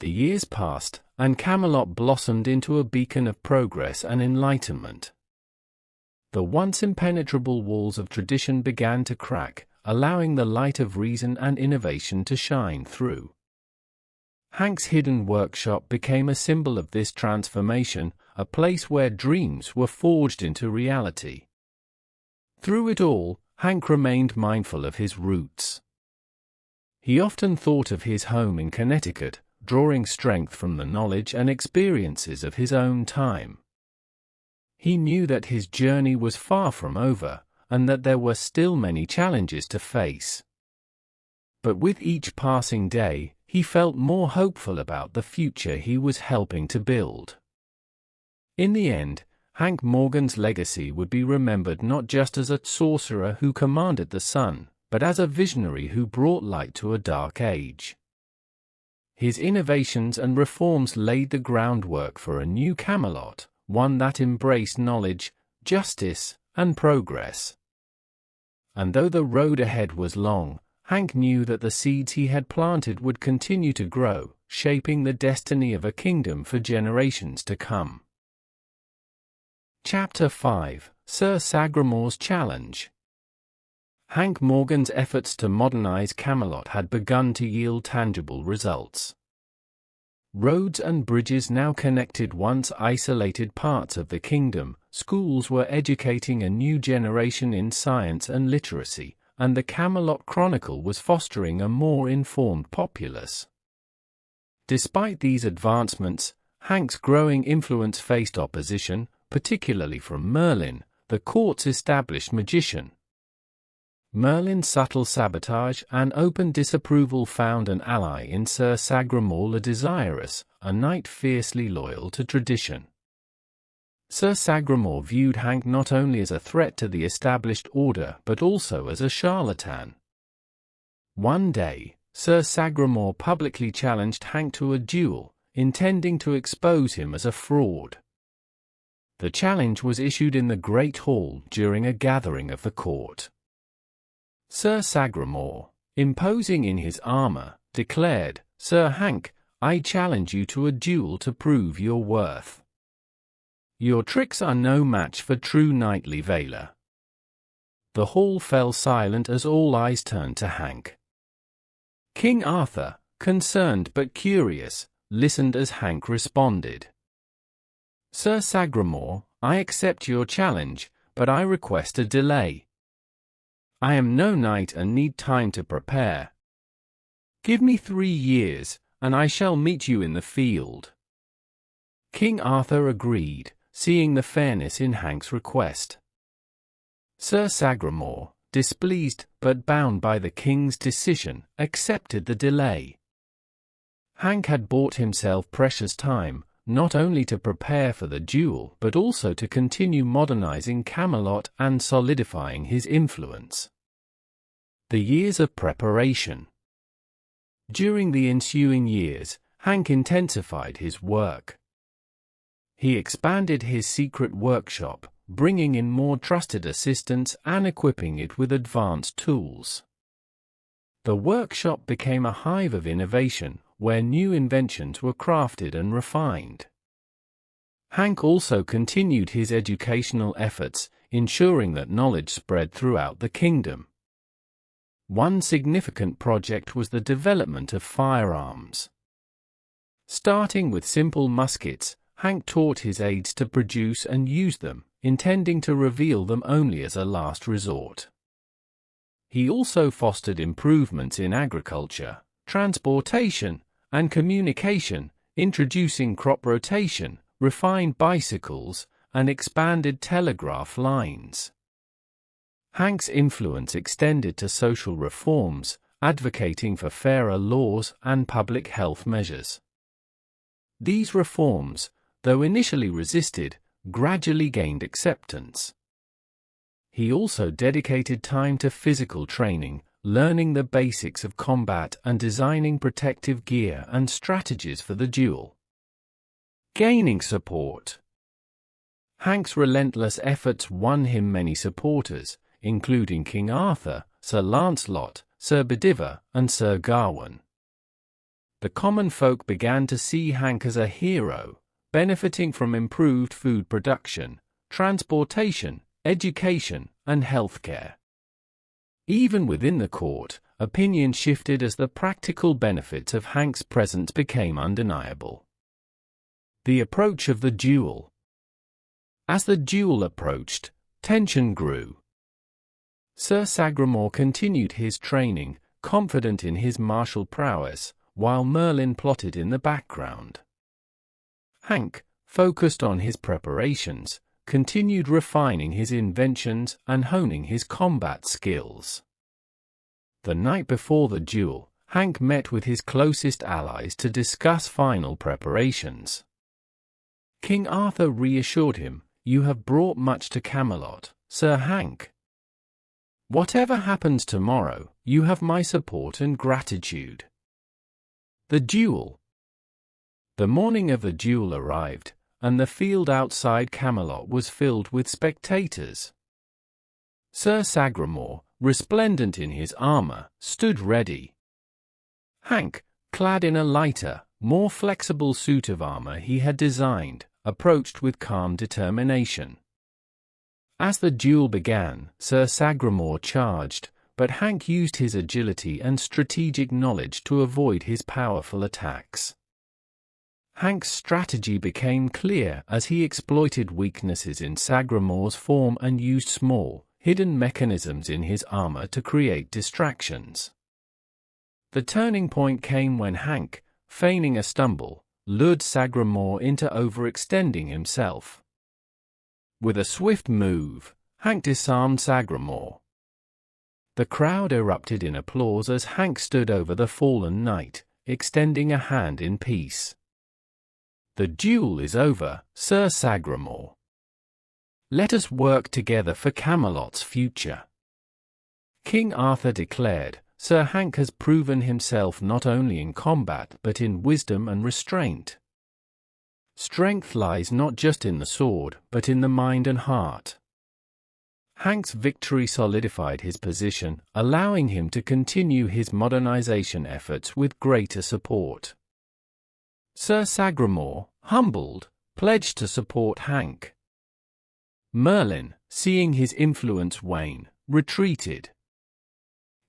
The years passed, and Camelot blossomed into a beacon of progress and enlightenment. The once impenetrable walls of tradition began to crack, allowing the light of reason and innovation to shine through. Hank's hidden workshop became a symbol of this transformation, a place where dreams were forged into reality. Through it all, Hank remained mindful of his roots. He often thought of his home in Connecticut, drawing strength from the knowledge and experiences of his own time. He knew that his journey was far from over, and that there were still many challenges to face. But with each passing day, he felt more hopeful about the future he was helping to build. In the end, Hank Morgan's legacy would be remembered not just as a sorcerer who commanded the sun, but as a visionary who brought light to a dark age. His innovations and reforms laid the groundwork for a new Camelot, one that embraced knowledge, justice, and progress. And though the road ahead was long, Hank knew that the seeds he had planted would continue to grow, shaping the destiny of a kingdom for generations to come. Chapter 5: Sir Sagramor's Challenge. Hank Morgan's efforts to modernize Camelot had begun to yield tangible results. Roads and bridges now connected once isolated parts of the kingdom, schools were educating a new generation in science and literacy, and the Camelot Chronicle was fostering a more informed populace. Despite these advancements, Hank's growing influence faced opposition, particularly from Merlin, the court's established magician. Merlin's subtle sabotage and open disapproval found an ally in Sir Sagramor le Desirous, a knight fiercely loyal to tradition. Sir Sagramor viewed Hank not only as a threat to the established order but also as a charlatan. One day, Sir Sagramor publicly challenged Hank to a duel, intending to expose him as a fraud. The challenge was issued in the Great Hall during a gathering of the court. Sir Sagramor, imposing in his armor, declared, "Sir Hank, I challenge you to a duel to prove your worth. Your tricks are no match for true knightly valor." The hall fell silent as all eyes turned to Hank. King Arthur, concerned but curious, listened as Hank responded. "Sir Sagramor, I accept your challenge, but I request a delay. I am no knight and need time to prepare. Give me 3 years, and I shall meet you in the field." King Arthur agreed, seeing the fairness in Hank's request. Sir Sagramor, displeased but bound by the king's decision, accepted the delay. Hank had bought himself precious time, not only to prepare for the duel but also to continue modernizing Camelot and solidifying his influence. The years of preparation. During the ensuing years, Hank intensified his work. He expanded his secret workshop, bringing in more trusted assistants and equipping it with advanced tools. The workshop became a hive of innovation, where new inventions were crafted and refined. Hank also continued his educational efforts, ensuring that knowledge spread throughout the kingdom. One significant project was the development of firearms. Starting with simple muskets, Hank taught his aides to produce and use them, intending to reveal them only as a last resort. He also fostered improvements in agriculture, transportation, and communication, introducing crop rotation, refined bicycles, and expanded telegraph lines. Hank's influence extended to social reforms, advocating for fairer laws and public health measures. These reforms, though initially resisted, gradually gained acceptance. He also dedicated time to physical training, learning the basics of combat and designing protective gear and strategies for the duel. Gaining support. Hank's relentless efforts won him many supporters, including King Arthur, Sir Lancelot, Sir Bedivere, and Sir Gawain. The common folk began to see Hank as a hero, benefiting from improved food production, transportation, education, and healthcare. Even within the court, opinion shifted as the practical benefits of Hank's presence became undeniable. The approach of the duel. As the duel approached, tension grew. Sir Sagramore continued his training, confident in his martial prowess, while Merlin plotted in the background. Hank, focused on his preparations, continued refining his inventions and honing his combat skills. The night before the duel, Hank met with his closest allies to discuss final preparations. King Arthur reassured him, "You have brought much to Camelot, Sir Hank. Whatever happens tomorrow, you have my support and gratitude." The duel. The morning of the duel arrived, and the field outside Camelot was filled with spectators. Sir Sagramore, resplendent in his armor, stood ready. Hank, clad in a lighter, more flexible suit of armor he had designed, approached with calm determination. As the duel began, Sir Sagramore charged, but Hank used his agility and strategic knowledge to avoid his powerful attacks. Hank's strategy became clear as he exploited weaknesses in Sagramore's form and used small, hidden mechanisms in his armor to create distractions. The turning point came when Hank, feigning a stumble, lured Sagramore into overextending himself. With a swift move, Hank disarmed Sagramore. The crowd erupted in applause as Hank stood over the fallen knight, extending a hand in peace. "The duel is over, Sir Sagramore. Let us work together for Camelot's future." King Arthur declared, "Sir Hank has proven himself not only in combat but in wisdom and restraint. Strength lies not just in the sword, but in the mind and heart." Hank's victory solidified his position, allowing him to continue his modernization efforts with greater support. Sir Sagramore, humbled, pledged to support Hank. Merlin, seeing his influence wane, retreated.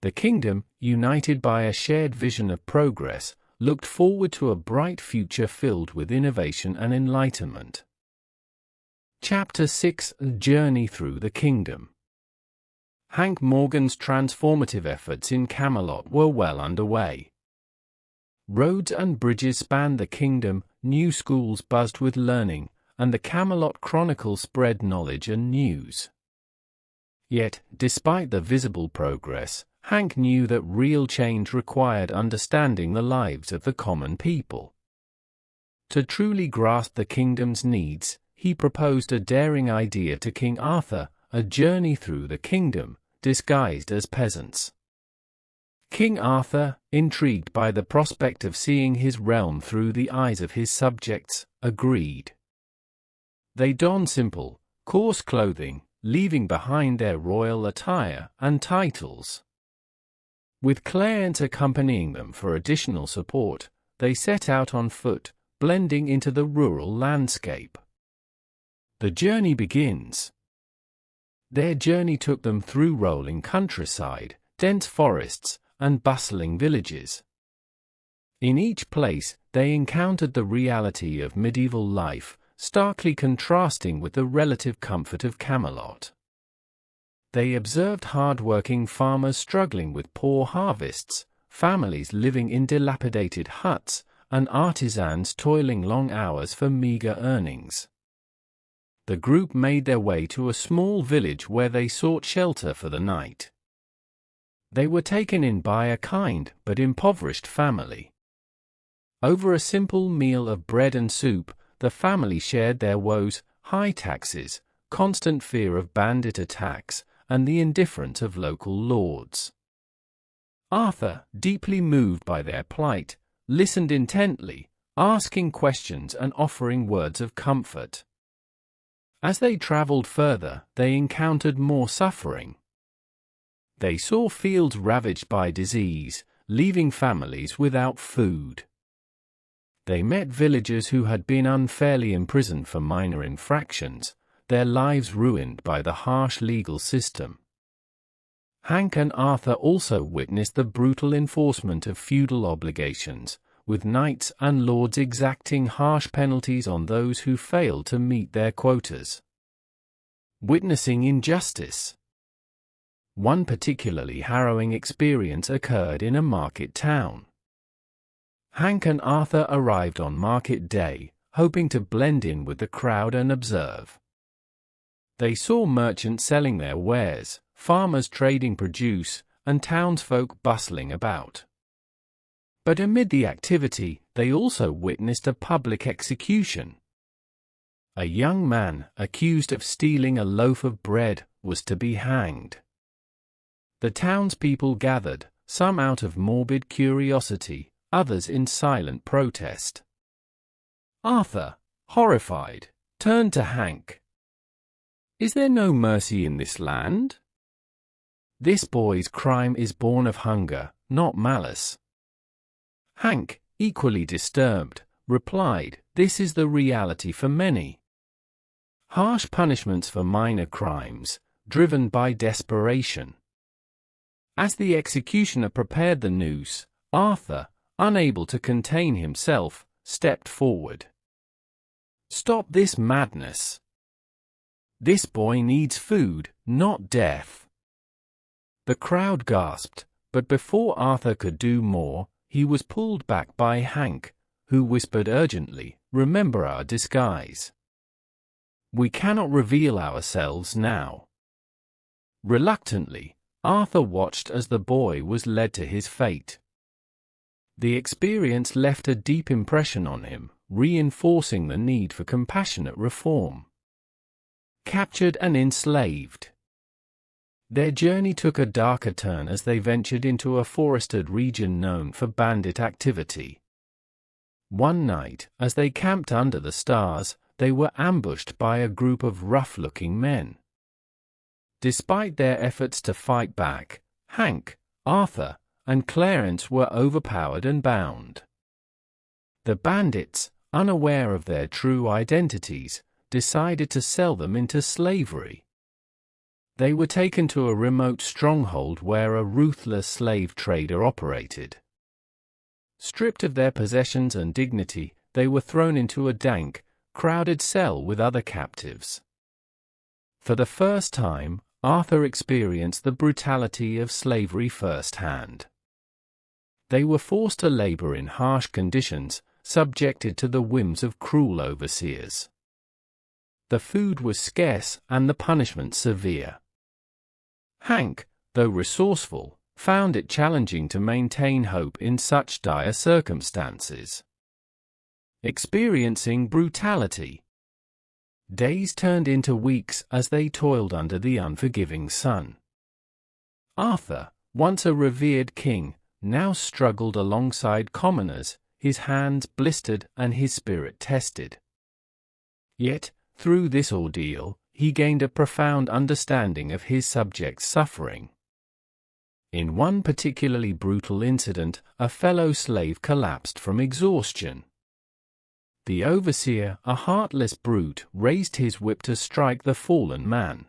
The kingdom, united by a shared vision of progress, looked forward to a bright future filled with innovation and enlightenment. Chapter 6: Journey Through the Kingdom. Hank Morgan's transformative efforts in Camelot were well underway. Roads and bridges spanned the kingdom, new schools buzzed with learning, and the Camelot Chronicle spread knowledge and news. Yet, despite the visible progress, Hank knew that real change required understanding the lives of the common people. To truly grasp the kingdom's needs, he proposed a daring idea to King Arthur, a journey through the kingdom, disguised as peasants. King Arthur, intrigued by the prospect of seeing his realm through the eyes of his subjects, agreed. They donned simple, coarse clothing, leaving behind their royal attire and titles. With Clarence accompanying them for additional support, they set out on foot, blending into the rural landscape. The journey begins. Their journey took them through rolling countryside, dense forests, and bustling villages. In each place, they encountered the reality of medieval life, starkly contrasting with the relative comfort of Camelot. They observed hard-working farmers struggling with poor harvests, families living in dilapidated huts, and artisans toiling long hours for meager earnings. The group made their way to a small village where they sought shelter for the night. They were taken in by a kind but impoverished family. Over a simple meal of bread and soup, the family shared their woes: high taxes, constant fear of bandit attacks, and the indifference of local lords. Arthur, deeply moved by their plight, listened intently, asking questions and offering words of comfort. As they traveled further, they encountered more suffering. They saw fields ravaged by disease, leaving families without food. They met villagers who had been unfairly imprisoned for minor infractions, their lives ruined by the harsh legal system. Hank and Arthur also witnessed the brutal enforcement of feudal obligations, with knights and lords exacting harsh penalties on those who failed to meet their quotas. Witnessing injustice. One particularly harrowing experience occurred in a market town. Hank and Arthur arrived on market day, hoping to blend in with the crowd and observe. They saw merchants selling their wares, farmers trading produce, and townsfolk bustling about. But amid the activity, they also witnessed a public execution. A young man, accused of stealing a loaf of bread, was to be hanged. The townspeople gathered, some out of morbid curiosity, others in silent protest. Arthur, horrified, turned to Hank. "Is there no mercy in this land? This boy's crime is born of hunger, not malice." Hank, equally disturbed, replied, "This is the reality for many. Harsh punishments for minor crimes, driven by desperation." As the executioner prepared the noose, Arthur, unable to contain himself, stepped forward. "Stop this madness. This boy needs food, not death." The crowd gasped, but before Arthur could do more, he was pulled back by Hank, who whispered urgently, "Remember our disguise. We cannot reveal ourselves now." Reluctantly, Arthur watched as the boy was led to his fate. The experience left a deep impression on him, reinforcing the need for compassionate reform. Captured and enslaved. Their journey took a darker turn as they ventured into a forested region known for bandit activity. One night, as they camped under the stars, they were ambushed by a group of rough-looking men. Despite their efforts to fight back, Hank, Arthur, and Clarence were overpowered and bound. The bandits, unaware of their true identities, decided to sell them into slavery. They were taken to a remote stronghold where a ruthless slave trader operated. Stripped of their possessions and dignity, they were thrown into a dank, crowded cell with other captives. For the first time, Arthur experienced the brutality of slavery firsthand. They were forced to labor in harsh conditions, subjected to the whims of cruel overseers. The food was scarce and the punishment severe. Hank, though resourceful, found it challenging to maintain hope in such dire circumstances. Experiencing brutality. Days turned into weeks as they toiled under the unforgiving sun. Arthur, once a revered king, now struggled alongside commoners, his hands blistered and his spirit tested. Yet, through this ordeal, he gained a profound understanding of his subjects' suffering. In one particularly brutal incident, a fellow slave collapsed from exhaustion. The overseer, a heartless brute, raised his whip to strike the fallen man.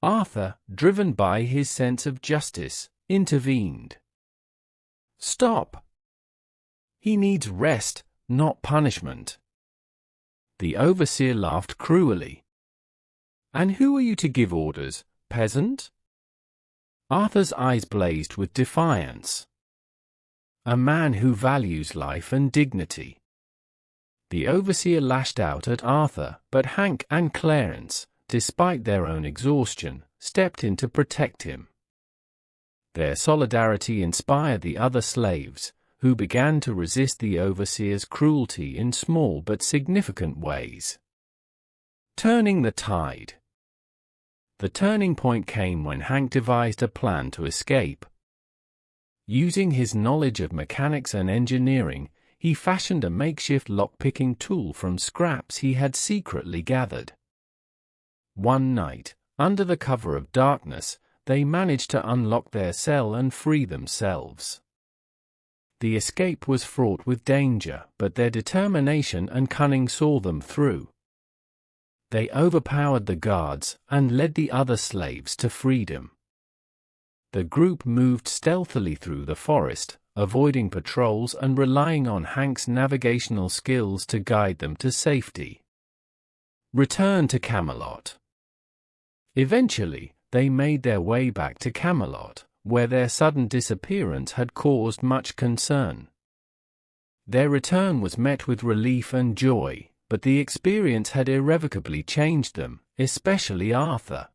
Arthur, driven by his sense of justice, intervened. "Stop! He needs rest, not punishment." The overseer laughed cruelly. "And who are you to give orders, peasant?" Arthur's eyes blazed with defiance. "A man who values life and dignity." The overseer lashed out at Arthur, but Hank and Clarence, despite their own exhaustion, stepped in to protect him. Their solidarity inspired the other slaves, who began to resist the overseer's cruelty in small but significant ways. Turning the tide. The turning point came when Hank devised a plan to escape. Using his knowledge of mechanics and engineering, he fashioned a makeshift lock-picking tool from scraps he had secretly gathered. One night, under the cover of darkness, they managed to unlock their cell and free themselves. The escape was fraught with danger, but their determination and cunning saw them through. They overpowered the guards and led the other slaves to freedom. The group moved stealthily through the forest, avoiding patrols and relying on Hank's navigational skills to guide them to safety. Return to Camelot. Eventually, they made their way back to Camelot, where their sudden disappearance had caused much concern. Their return was met with relief and joy, but the experience had irrevocably changed them, especially Arthur.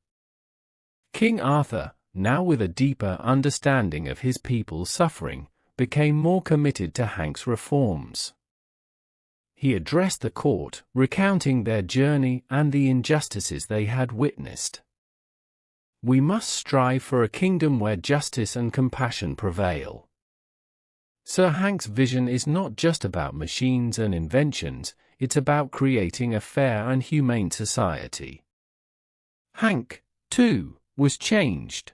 King Arthur, now with a deeper understanding of his people's suffering, became more committed to Hank's reforms. He addressed the court, recounting their journey and the injustices they had witnessed. "We must strive for a kingdom where justice and compassion prevail. Sir Hank's vision is not just about machines and inventions, it's about creating a fair and humane society." Hank, too, was changed.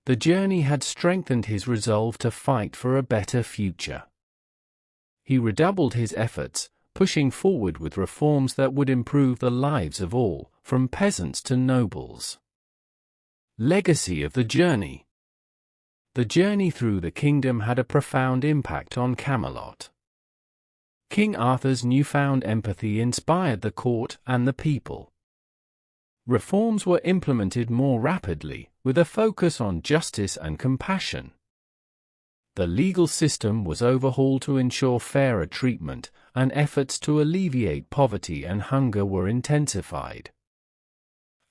The journey had strengthened his resolve to fight for a better future. He redoubled his efforts, pushing forward with reforms that would improve the lives of all, from peasants to nobles. Legacy of the journey. The journey through the kingdom had a profound impact on Camelot. King Arthur's newfound empathy inspired the court and the people. Reforms were implemented more rapidly, with a focus on justice and compassion. The legal system was overhauled to ensure fairer treatment, and efforts to alleviate poverty and hunger were intensified.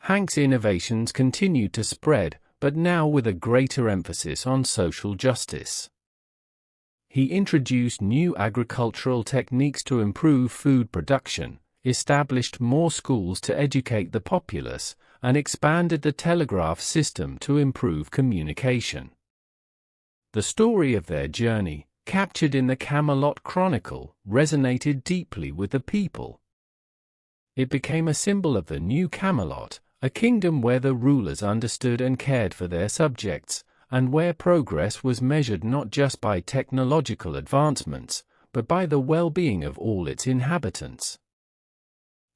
Hank's innovations continued to spread, but now with a greater emphasis on social justice. He introduced new agricultural techniques to improve food production, established more schools to educate the populace, and expanded the telegraph system to improve communication. The story of their journey, captured in the Camelot Chronicle, resonated deeply with the people. It became a symbol of the new Camelot, a kingdom where the rulers understood and cared for their subjects, and where progress was measured not just by technological advancements, but by the well-being of all its inhabitants.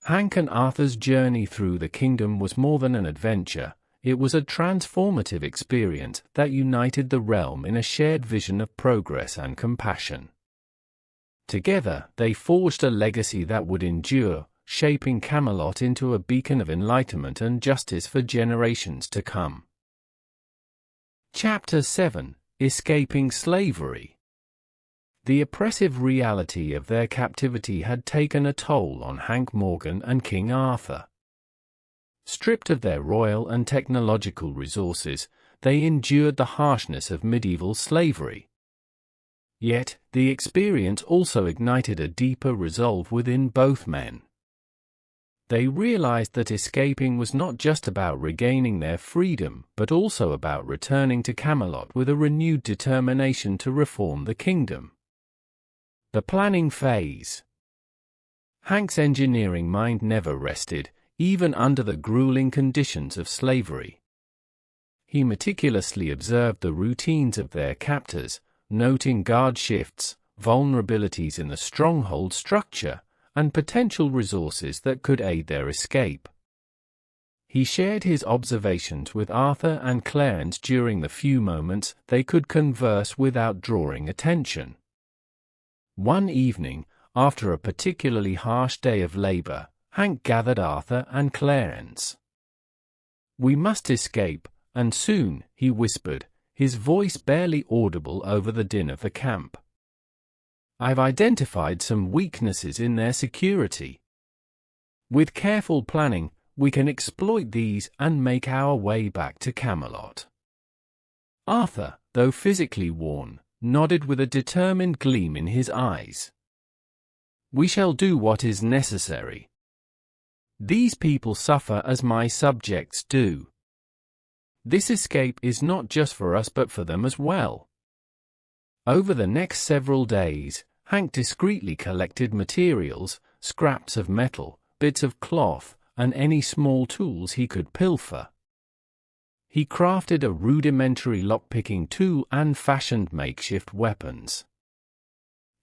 Hank and Arthur's journey through the kingdom was more than an adventure, it was a transformative experience that united the realm in a shared vision of progress and compassion. Together, they forged a legacy that would endure, shaping Camelot into a beacon of enlightenment and justice for generations to come. Chapter 7: Escaping Slavery. The oppressive reality of their captivity had taken a toll on Hank Morgan and King Arthur. Stripped of their royal and technological resources, they endured the harshness of medieval slavery. Yet, the experience also ignited a deeper resolve within both men. They realized that escaping was not just about regaining their freedom, but also about returning to Camelot with a renewed determination to reform the kingdom. The planning phase. Hank's engineering mind never rested, even under the grueling conditions of slavery. He meticulously observed the routines of their captors, noting guard shifts, vulnerabilities in the stronghold structure, and potential resources that could aid their escape. He shared his observations with Arthur and Clarence during the few moments they could converse without drawing attention. One evening, after a particularly harsh day of labor, Hank gathered Arthur and Clarence. "We must escape, and soon," he whispered, his voice barely audible over the din of the camp. "I've identified some weaknesses in their security. With careful planning, we can exploit these and make our way back to Camelot." Arthur, though physically worn, nodded with a determined gleam in his eyes. "We shall do what is necessary. These people suffer as my subjects do. This escape is not just for us but for them as well." Over the next several days, Hank discreetly collected materials, scraps of metal, bits of cloth, and any small tools he could pilfer. He crafted a rudimentary lockpicking tool and fashioned makeshift weapons.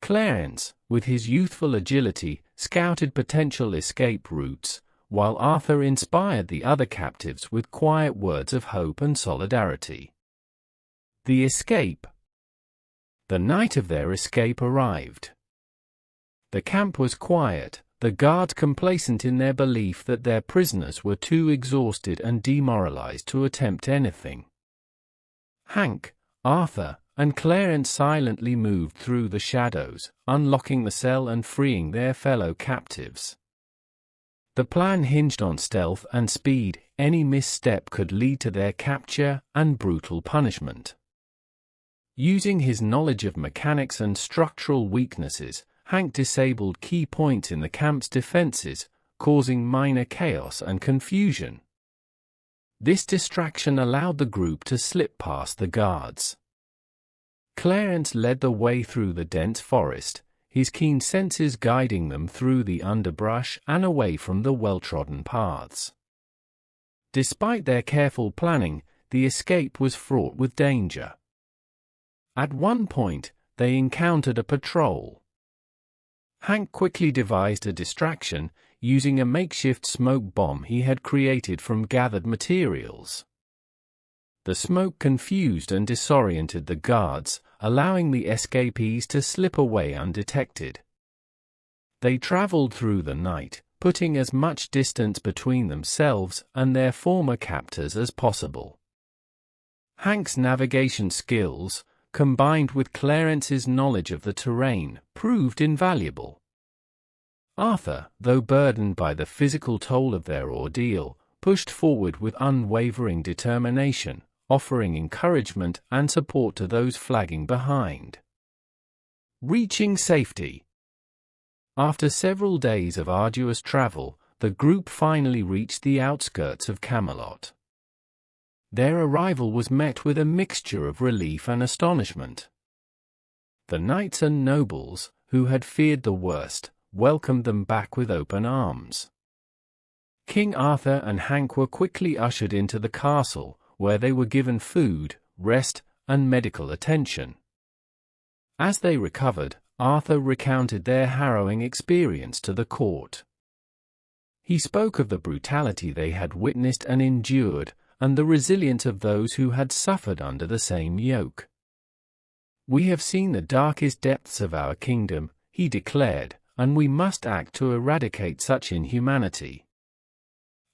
Clarence, with his youthful agility, scouted potential escape routes, while Arthur inspired the other captives with quiet words of hope and solidarity. The escape. The night of their escape arrived. The camp was quiet, the guards complacent in their belief that their prisoners were too exhausted and demoralized to attempt anything. Hank, Arthur, and Clarence silently moved through the shadows, unlocking the cell and freeing their fellow captives. The plan hinged on stealth and speed. Any misstep could lead to their capture and brutal punishment. Using his knowledge of mechanics and structural weaknesses, Hank disabled key points in the camp's defenses, causing minor chaos and confusion. This distraction allowed the group to slip past the guards. Clarence led the way through the dense forest, his keen senses guiding them through the underbrush and away from the well-trodden paths. Despite their careful planning, the escape was fraught with danger. At one point, they encountered a patrol. Hank quickly devised a distraction, using a makeshift smoke bomb he had created from gathered materials. The smoke confused and disoriented the guards, allowing the escapees to slip away undetected. They traveled through the night, putting as much distance between themselves and their former captors as possible. Hank's navigation skills, combined with Clarence's knowledge of the terrain, proved invaluable. Arthur, though burdened by the physical toll of their ordeal, pushed forward with unwavering determination, offering encouragement and support to those flagging behind. Reaching safety. After several days of arduous travel, the group finally reached the outskirts of Camelot. Their arrival was met with a mixture of relief and astonishment. The knights and nobles, who had feared the worst, welcomed them back with open arms. King Arthur and Hank were quickly ushered into the castle, where they were given food, rest, and medical attention. As they recovered, Arthur recounted their harrowing experience to the court. He spoke of the brutality they had witnessed and endured, and the resilience of those who had suffered under the same yoke. "We have seen the darkest depths of our kingdom," he declared, "and we must act to eradicate such inhumanity.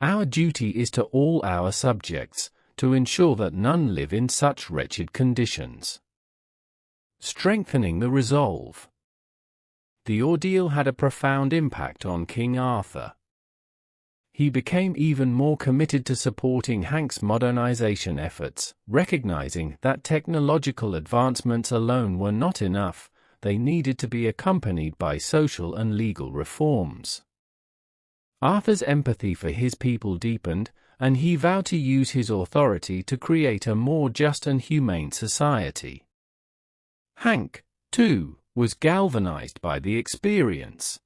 Our duty is to all our subjects, to ensure that none live in such wretched conditions." Strengthening the resolve. The ordeal had a profound impact on King Arthur. He became even more committed to supporting Hank's modernization efforts, recognizing that technological advancements alone were not enough. They needed to be accompanied by social and legal reforms. Arthur's empathy for his people deepened, and he vowed to use his authority to create a more just and humane society. Hank, too, was galvanized by the experience.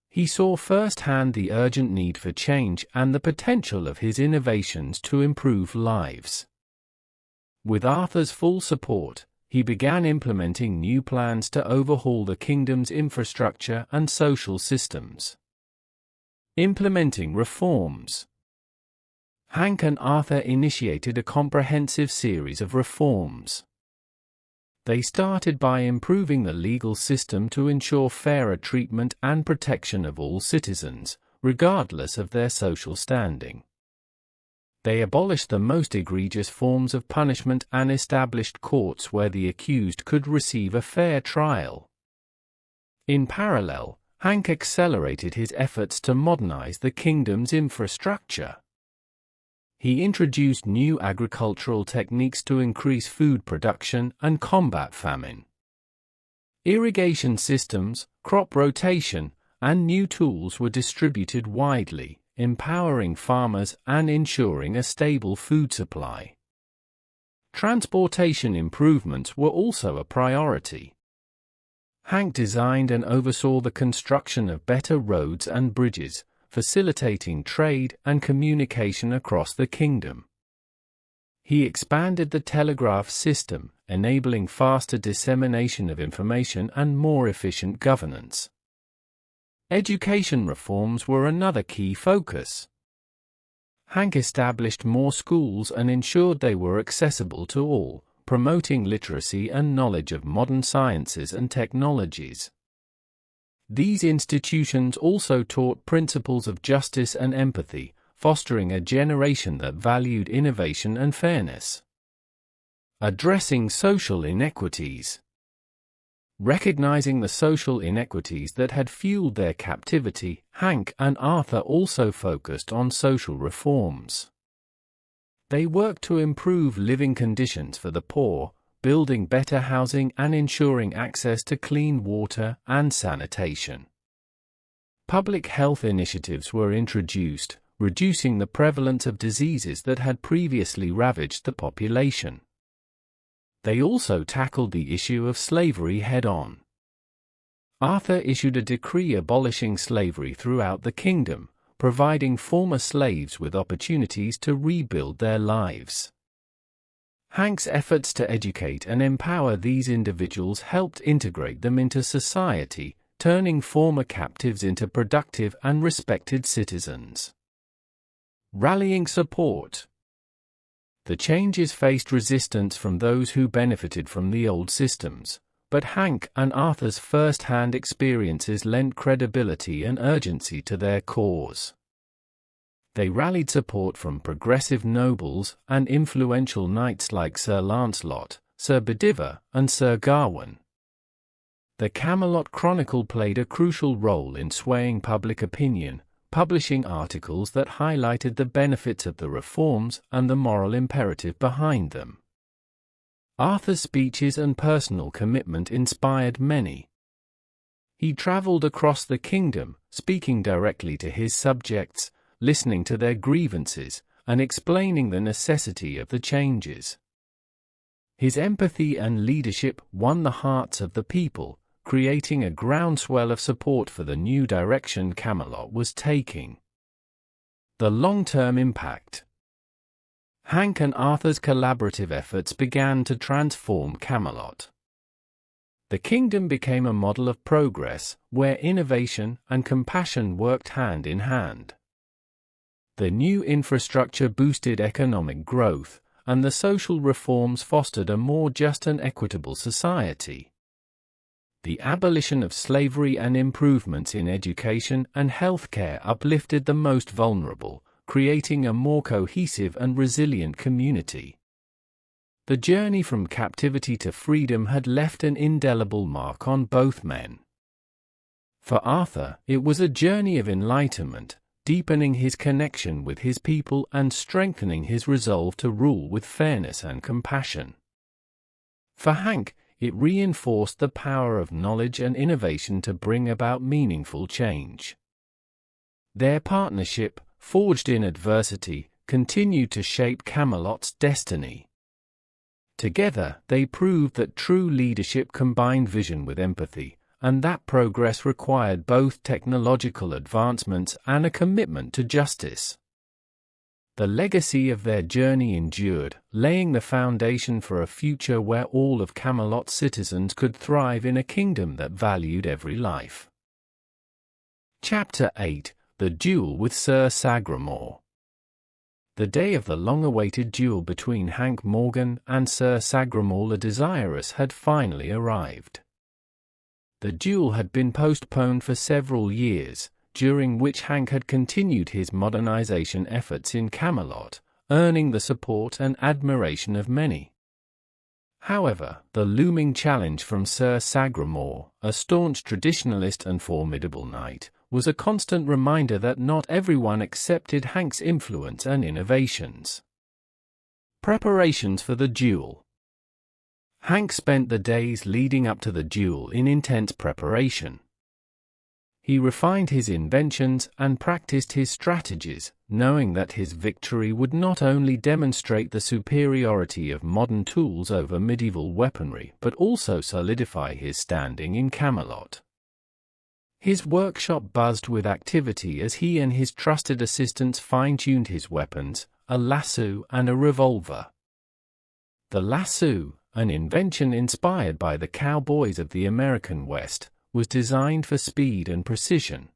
He saw firsthand the urgent need for change and the potential of his innovations to improve lives. With Arthur's full support, he began implementing new plans to overhaul the kingdom's infrastructure and social systems. Implementing reforms. Hank and Arthur initiated a comprehensive series of reforms. They started by improving the legal system to ensure fairer treatment and protection of all citizens, regardless of their social standing. They abolished the most egregious forms of punishment and established courts where the accused could receive a fair trial. In parallel, Hank accelerated his efforts to modernize the kingdom's infrastructure. He introduced new agricultural techniques to increase food production and combat famine. Irrigation systems, crop rotation, and new tools were distributed widely, empowering farmers and ensuring a stable food supply. Transportation improvements were also a priority. Hank designed and oversaw the construction of better roads and bridges, facilitating trade and communication across the kingdom. He expanded the telegraph system, enabling faster dissemination of information and more efficient governance. Education reforms were another key focus. Hank established more schools and ensured they were accessible to all, promoting literacy and knowledge of modern sciences and technologies. These institutions also taught principles of justice and empathy, fostering a generation that valued innovation and fairness. Addressing social inequities. Recognizing the social inequities that had fueled their captivity, Hank and Arthur also focused on social reforms. They worked to improve living conditions for the poor, building better housing and ensuring access to clean water and sanitation. Public health initiatives were introduced, reducing the prevalence of diseases that had previously ravaged the population. They also tackled the issue of slavery head-on. Arthur issued a decree abolishing slavery throughout the kingdom, providing former slaves with opportunities to rebuild their lives. Hank's efforts to educate and empower these individuals helped integrate them into society, turning former captives into productive and respected citizens. Rallying support. The changes faced resistance from those who benefited from the old systems, but Hank and Arthur's first-hand experiences lent credibility and urgency to their cause. They rallied support from progressive nobles and influential knights like Sir Lancelot, Sir Bedivere, and Sir Gawain. The Camelot Chronicle played a crucial role in swaying public opinion, publishing articles that highlighted the benefits of the reforms and the moral imperative behind them. Arthur's speeches and personal commitment inspired many. He traveled across the kingdom, speaking directly to his subjects, listening to their grievances, and explaining the necessity of the changes. His empathy and leadership won the hearts of the people, creating a groundswell of support for the new direction Camelot was taking. The long-term impact. Hank and Arthur's collaborative efforts began to transform Camelot. The kingdom became a model of progress, where innovation and compassion worked hand in hand. The new infrastructure boosted economic growth, and the social reforms fostered a more just and equitable society. The abolition of slavery and improvements in education and healthcare uplifted the most vulnerable, creating a more cohesive and resilient community. The journey from captivity to freedom had left an indelible mark on both men. For Arthur, it was a journey of enlightenment, deepening his connection with his people and strengthening his resolve to rule with fairness and compassion. For Hank, it reinforced the power of knowledge and innovation to bring about meaningful change. Their partnership, forged in adversity, continued to shape Camelot's destiny. Together, they proved that true leadership combined vision with empathy, and that progress required both technological advancements and a commitment to justice. The legacy of their journey endured, laying the foundation for a future where all of Camelot's citizens could thrive in a kingdom that valued every life. Chapter 8: The Duel with Sir Sagramore. The day of the long-awaited duel between Hank Morgan and Sir Sagramore le Desirous had finally arrived. The duel had been postponed for several years, during which Hank had continued his modernization efforts in Camelot, earning the support and admiration of many. However, the looming challenge from Sir Sagramore, a staunch traditionalist and formidable knight, was a constant reminder that not everyone accepted Hank's influence and innovations. Preparations for the duel. Hank spent the days leading up to the duel in intense preparation. He refined his inventions and practiced his strategies, knowing that his victory would not only demonstrate the superiority of modern tools over medieval weaponry but also solidify his standing in Camelot. His workshop buzzed with activity as he and his trusted assistants fine-tuned his weapons, a lasso and a revolver. The lasso, an invention inspired by the cowboys of the American West, was designed for speed and precision.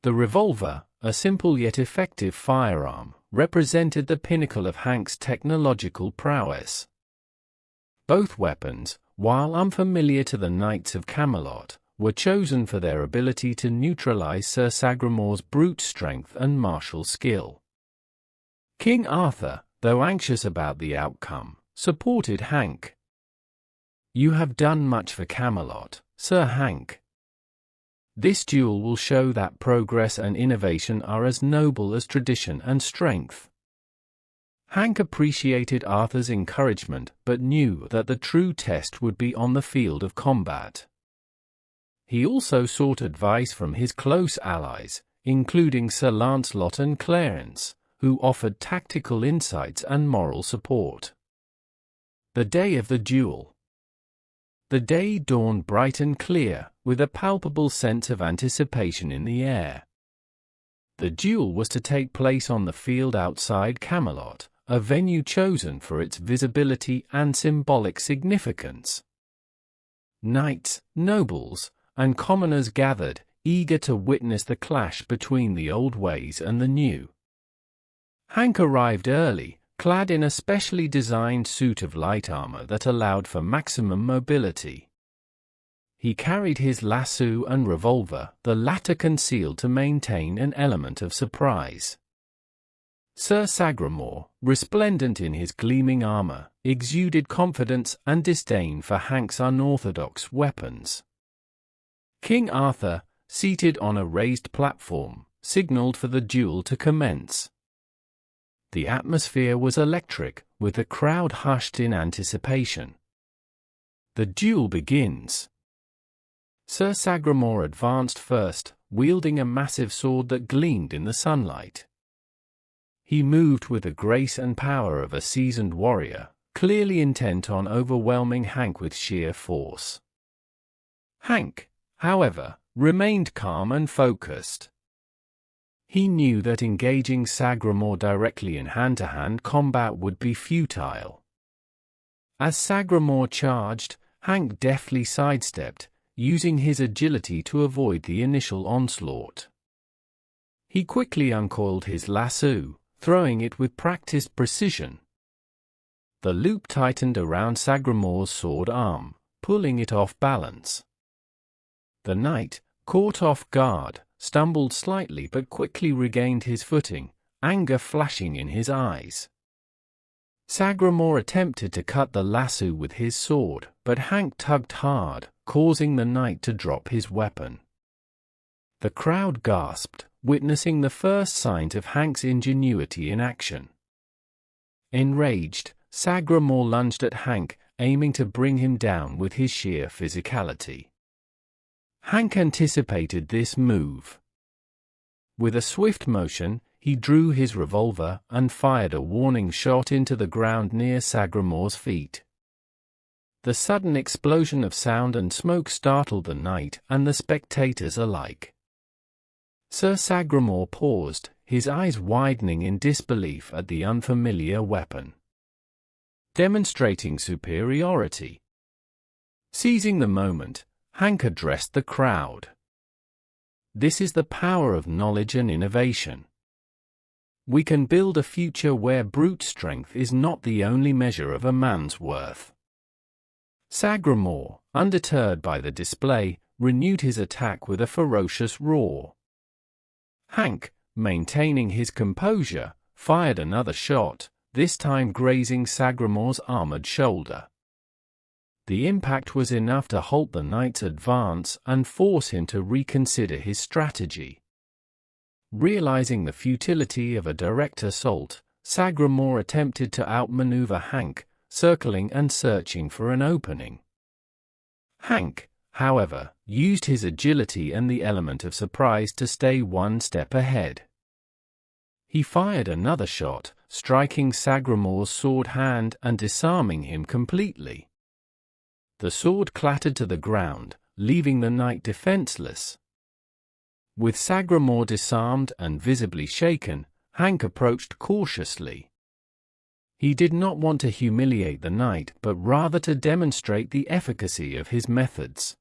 The revolver, a simple yet effective firearm, represented the pinnacle of Hank's technological prowess. Both weapons, while unfamiliar to the Knights of Camelot, were chosen for their ability to neutralize Sir Sagramor's brute strength and martial skill. King Arthur, though anxious about the outcome, supported Hank. "You have done much for Camelot, Sir Hank. This duel will show that progress and innovation are as noble as tradition and strength." Hank appreciated Arthur's encouragement but knew that the true test would be on the field of combat. He also sought advice from his close allies, including Sir Lancelot and Clarence, who offered tactical insights and moral support. The day of the duel. The day dawned bright and clear, with a palpable sense of anticipation in the air. The duel was to take place on the field outside Camelot, a venue chosen for its visibility and symbolic significance. Knights, nobles, and commoners gathered, eager to witness the clash between the old ways and the new. Hank arrived early, clad in a specially designed suit of light armor that allowed for maximum mobility. He carried his lasso and revolver, the latter concealed to maintain an element of surprise. Sir Sagramor, resplendent in his gleaming armor, exuded confidence and disdain for Hank's unorthodox weapons. King Arthur, seated on a raised platform, signaled for the duel to commence. The atmosphere was electric, with the crowd hushed in anticipation. The duel begins. Sir Sagramor advanced first, wielding a massive sword that gleamed in the sunlight. He moved with the grace and power of a seasoned warrior, clearly intent on overwhelming Hank with sheer force. Hank, however, remained calm and focused. He knew that engaging Sagramor directly in hand-to-hand combat would be futile. As Sagramor charged, Hank deftly sidestepped, using his agility to avoid the initial onslaught. He quickly uncoiled his lasso, throwing it with practiced precision. The loop tightened around Sagramor's sword arm, pulling it off balance. The knight, caught off guard, stumbled slightly but quickly regained his footing, anger flashing in his eyes. Sagramor attempted to cut the lasso with his sword, but Hank tugged hard, causing the knight to drop his weapon. The crowd gasped, witnessing the first signs of Hank's ingenuity in action. Enraged, Sagramor lunged at Hank, aiming to bring him down with his sheer physicality. Hank anticipated this move. With a swift motion, he drew his revolver and fired a warning shot into the ground near Sagramor's feet. The sudden explosion of sound and smoke startled the knight and the spectators alike. Sir Sagramor paused, his eyes widening in disbelief at the unfamiliar weapon. Demonstrating superiority. Seizing the moment, Hank addressed the crowd. "This is the power of knowledge and innovation. We can build a future where brute strength is not the only measure of a man's worth." Sagramor, undeterred by the display, renewed his attack with a ferocious roar. Hank, maintaining his composure, fired another shot, this time grazing Sagramor's armored shoulder. The impact was enough to halt the knight's advance and force him to reconsider his strategy. Realizing the futility of a direct assault, Sagramore attempted to outmaneuver Hank, circling and searching for an opening. Hank, however, used his agility and the element of surprise to stay one step ahead. He fired another shot, striking Sagramore's sword hand and disarming him completely. The sword clattered to the ground, leaving the knight defenseless. With Sagramore disarmed and visibly shaken, Hank approached cautiously. He did not want to humiliate the knight but rather to demonstrate the efficacy of his methods.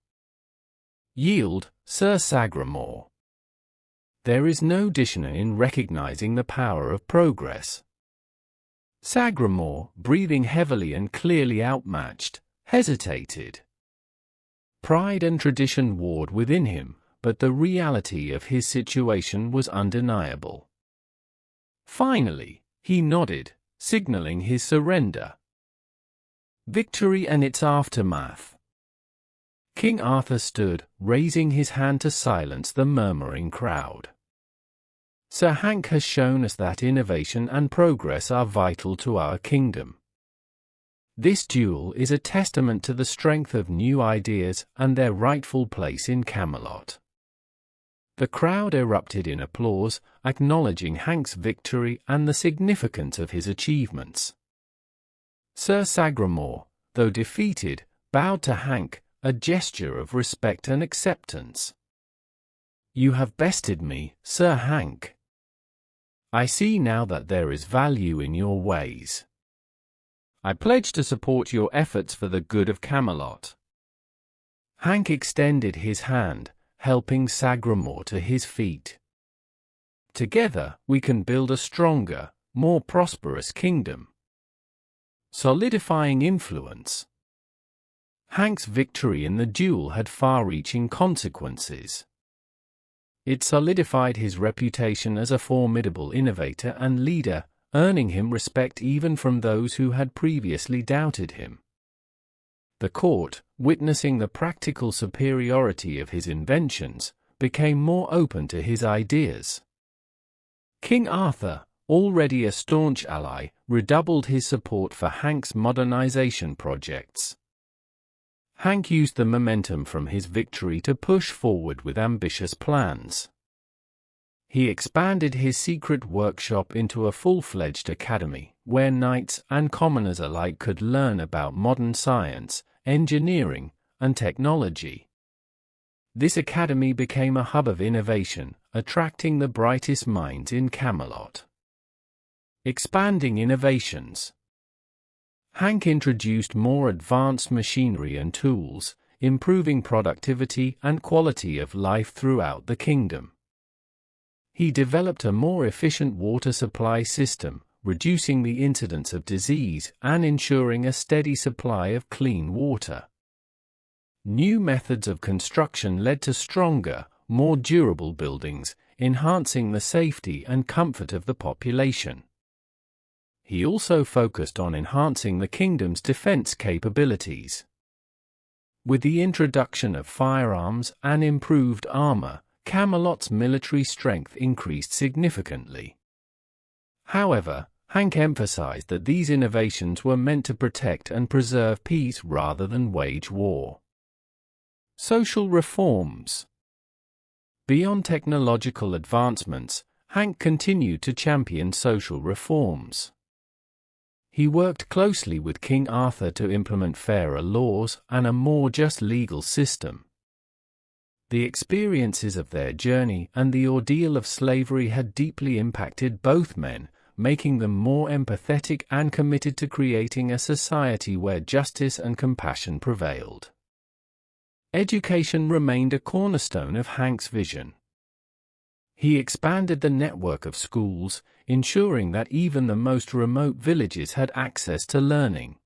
"Yield, Sir Sagramore. There is no dishonor in recognizing the power of progress." Sagramore, breathing heavily and clearly outmatched, hesitated. Pride and tradition warred within him, but the reality of his situation was undeniable. Finally, he nodded, signaling his surrender. Victory and its aftermath. King Arthur stood, raising his hand to silence the murmuring crowd. Sir Hank has shown us that innovation and progress are vital to our kingdom. This duel is a testament to the strength of new ideas and their rightful place in Camelot. The crowd erupted in applause, acknowledging Hank's victory and the significance of his achievements. Sir Sagramore, though defeated, bowed to Hank, a gesture of respect and acceptance. "You have bested me, Sir Hank. I see now that there is value in your ways. I pledge to support your efforts for the good of Camelot." Hank extended his hand, helping Sagramore to his feet. "Together, we can build a stronger, more prosperous kingdom." Solidifying influence. Hank's victory in the duel had far-reaching consequences. It solidified his reputation as a formidable innovator and leader, earning him respect even from those who had previously doubted him. The court, witnessing the practical superiority of his inventions, became more open to his ideas. King Arthur, already a staunch ally, redoubled his support for Hank's modernization projects. Hank used the momentum from his victory to push forward with ambitious plans. He expanded his secret workshop into a full-fledged academy, where knights and commoners alike could learn about modern science, engineering, and technology. This academy became a hub of innovation, attracting the brightest minds in Camelot. Expanding innovations. Hank introduced more advanced machinery and tools, improving productivity and quality of life throughout the kingdom. He developed a more efficient water supply system, reducing the incidence of disease and ensuring a steady supply of clean water. New methods of construction led to stronger, more durable buildings, enhancing the safety and comfort of the population. He also focused on enhancing the kingdom's defense capabilities. With the introduction of firearms and improved armor, Camelot's military strength increased significantly. However, Hank emphasized that these innovations were meant to protect and preserve peace rather than wage war. Social reforms. Beyond technological advancements, Hank continued to champion social reforms. He worked closely with King Arthur to implement fairer laws and a more just legal system. The experiences of their journey and the ordeal of slavery had deeply impacted both men, making them more empathetic and committed to creating a society where justice and compassion prevailed. Education remained a cornerstone of Hank's vision. He expanded the network of schools, ensuring that even the most remote villages had access to learning.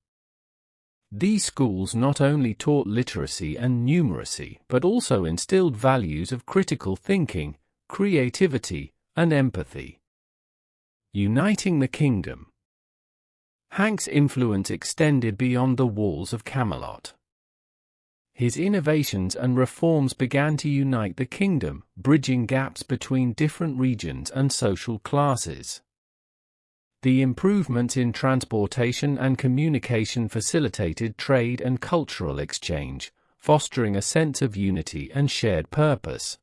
These schools not only taught literacy and numeracy but also instilled values of critical thinking, creativity, and empathy. Uniting the kingdom. Hank's influence extended beyond the walls of Camelot. His innovations and reforms began to unite the kingdom, bridging gaps between different regions and social classes. The improvements in transportation and communication facilitated trade and cultural exchange, fostering a sense of unity and shared purpose.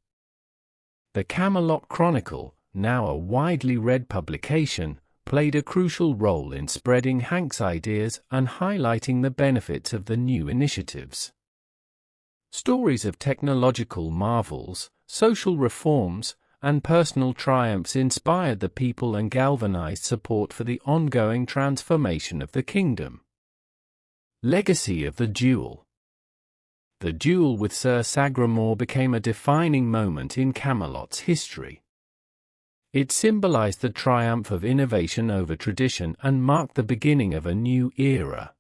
The Camelot Chronicle, now a widely read publication, played a crucial role in spreading Hank's ideas and highlighting the benefits of the new initiatives. Stories of technological marvels, social reforms, and personal triumphs inspired the people and galvanized support for the ongoing transformation of the kingdom. Legacy of the duel. The duel with Sir Sagramore became a defining moment in Camelot's history. It symbolized the triumph of innovation over tradition and marked the beginning of a new era.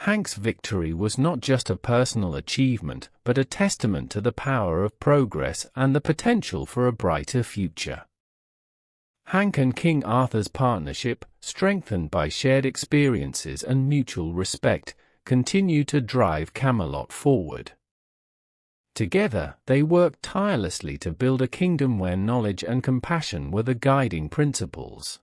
Hank's victory was not just a personal achievement, but a testament to the power of progress and the potential for a brighter future. Hank and King Arthur's partnership, strengthened by shared experiences and mutual respect, continued to drive Camelot forward. Together, they worked tirelessly to build a kingdom where knowledge and compassion were the guiding principles.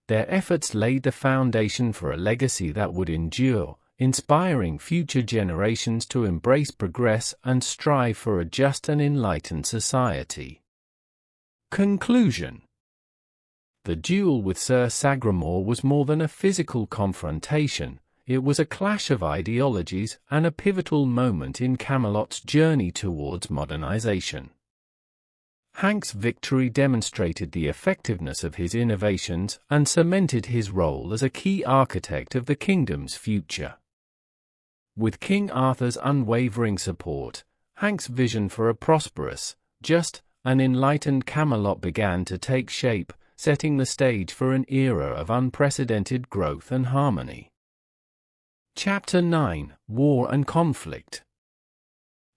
Their efforts laid the foundation for a legacy that would endure, inspiring future generations to embrace progress and strive for a just and enlightened society. Conclusion. The duel with Sir Sagramore was more than a physical confrontation. It was a clash of ideologies and a pivotal moment in Camelot's journey towards modernization. Hank's victory demonstrated the effectiveness of his innovations and cemented his role as a key architect of the kingdom's future. With King Arthur's unwavering support, Hank's vision for a prosperous, just, and enlightened Camelot began to take shape, setting the stage for an era of unprecedented growth and harmony. Chapter 9: War and Conflict.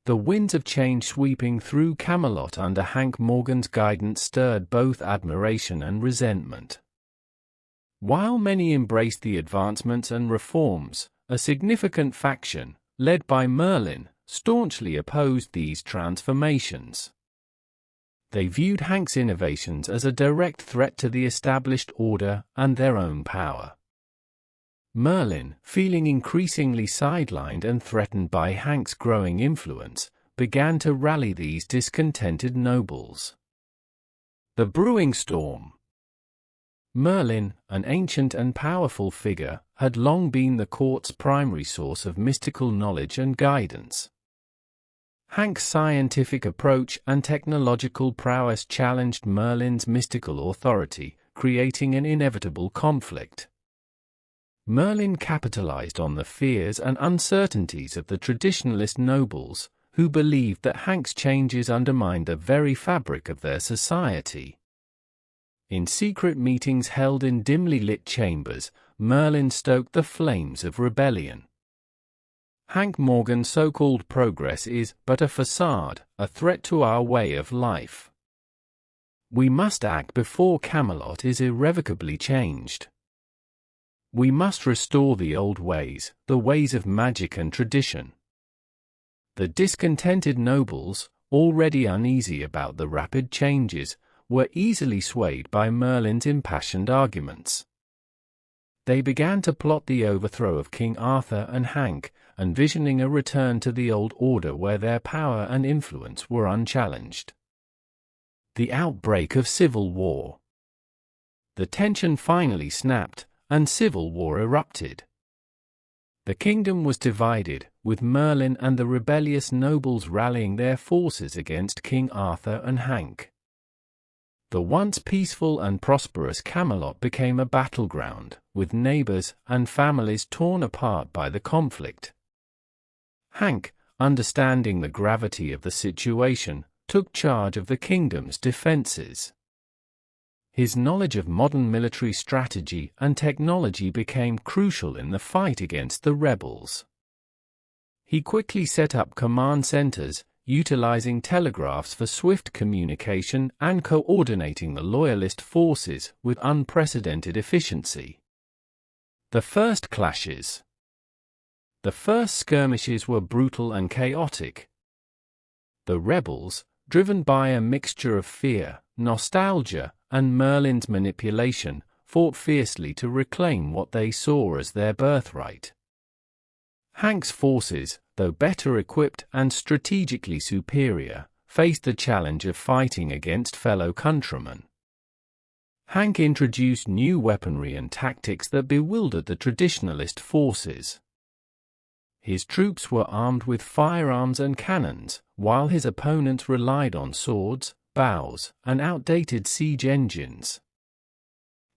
The winds of change sweeping through Camelot under Hank Morgan's guidance stirred both admiration and resentment. While many embraced the advancements and reforms, a significant faction, led by Merlin, staunchly opposed these transformations. They viewed Hank's innovations as a direct threat to the established order and their own power. Merlin, feeling increasingly sidelined and threatened by Hank's growing influence, began to rally these discontented nobles. The brewing storm. Merlin, an ancient and powerful figure, had long been the court's primary source of mystical knowledge and guidance. Hank's scientific approach and technological prowess challenged Merlin's mystical authority, creating an inevitable conflict. Merlin capitalized on the fears and uncertainties of the traditionalist nobles, who believed that Hank's changes undermined the very fabric of their society. In secret meetings held in dimly lit chambers, Merlin stoked the flames of rebellion. Hank Morgan's so-called progress is but a facade, a threat to our way of life. We must act before Camelot is irrevocably changed. We must restore the old ways, the ways of magic and tradition. The discontented nobles, already uneasy about the rapid changes, were easily swayed by Merlin's impassioned arguments. They began to plot the overthrow of King Arthur and Hank, envisioning a return to the old order where their power and influence were unchallenged. The outbreak of civil war. The tension finally snapped, and civil war erupted. The kingdom was divided, with Merlin and the rebellious nobles rallying their forces against King Arthur and Hank. The once peaceful and prosperous Camelot became a battleground, with neighbors and families torn apart by the conflict. Hank, understanding the gravity of the situation, took charge of the kingdom's defenses. His knowledge of modern military strategy and technology became crucial in the fight against the rebels. He quickly set up command centers, utilizing telegraphs for swift communication and coordinating the loyalist forces with unprecedented efficiency. The first clashes. The first skirmishes were brutal and chaotic. The rebels, driven by a mixture of fear, nostalgia, and Merlin's manipulation, fought fiercely to reclaim what they saw as their birthright. Hank's forces, though better equipped and strategically superior, faced the challenge of fighting against fellow countrymen. Hank introduced new weaponry and tactics that bewildered the traditionalist forces. His troops were armed with firearms and cannons, while his opponents relied on swords, bows, and outdated siege engines.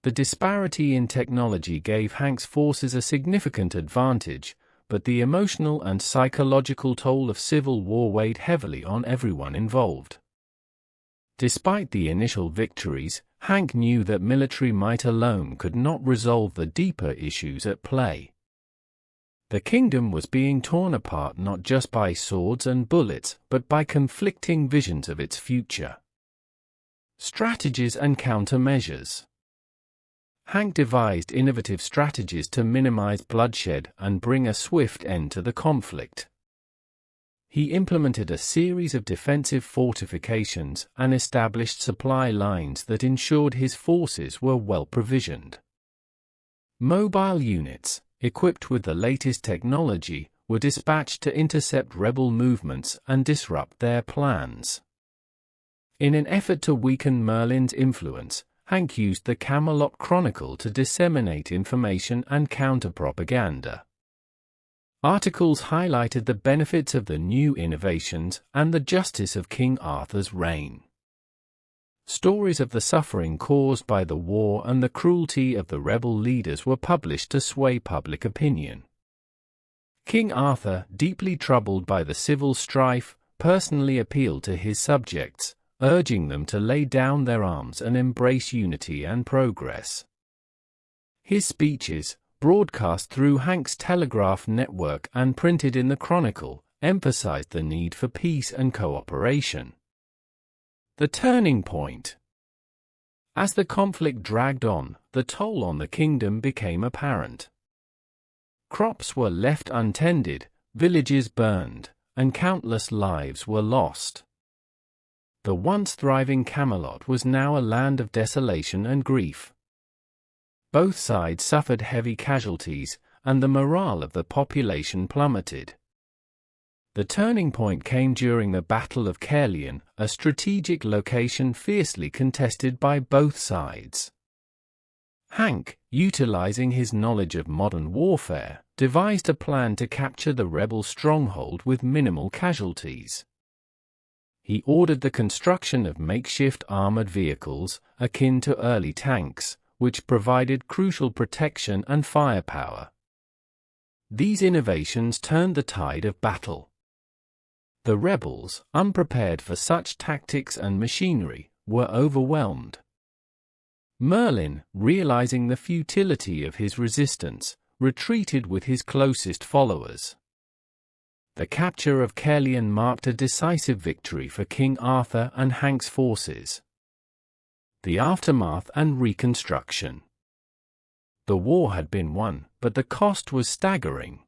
The disparity in technology gave Hank's forces a significant advantage, but the emotional and psychological toll of civil war weighed heavily on everyone involved. Despite the initial victories, Hank knew that military might alone could not resolve the deeper issues at play. The kingdom was being torn apart not just by swords and bullets, but by conflicting visions of its future. Strategies and countermeasures. Hank devised innovative strategies to minimize bloodshed and bring a swift end to the conflict. He implemented a series of defensive fortifications and established supply lines that ensured his forces were well provisioned. Mobile units, equipped with the latest technology, were dispatched to intercept rebel movements and disrupt their plans. In an effort to weaken Merlin's influence, Hank used the Camelot Chronicle to disseminate information and counter-propaganda. Articles highlighted the benefits of the new innovations and the justice of King Arthur's reign. Stories of the suffering caused by the war and the cruelty of the rebel leaders were published to sway public opinion. King Arthur, deeply troubled by the civil strife, personally appealed to his subjects, urging them to lay down their arms and embrace unity and progress. His speeches, broadcast through Hank's telegraph network and printed in the Chronicle, emphasized the need for peace and cooperation. The turning point. As the conflict dragged on, the toll on the kingdom became apparent. Crops were left untended, villages burned, and countless lives were lost. The once thriving Camelot was now a land of desolation and grief. Both sides suffered heavy casualties, and the morale of the population plummeted. The turning point came during the Battle of Caerleon, a strategic location fiercely contested by both sides. Hank, utilizing his knowledge of modern warfare, devised a plan to capture the rebel stronghold with minimal casualties. He ordered the construction of makeshift armored vehicles, akin to early tanks, which provided crucial protection and firepower. These innovations turned the tide of battle. The rebels, unprepared for such tactics and machinery, were overwhelmed. Merlin, realizing the futility of his resistance, retreated with his closest followers. The capture of Caerleon marked a decisive victory for King Arthur and Hank's forces. The aftermath and reconstruction. The war had been won, but the cost was staggering.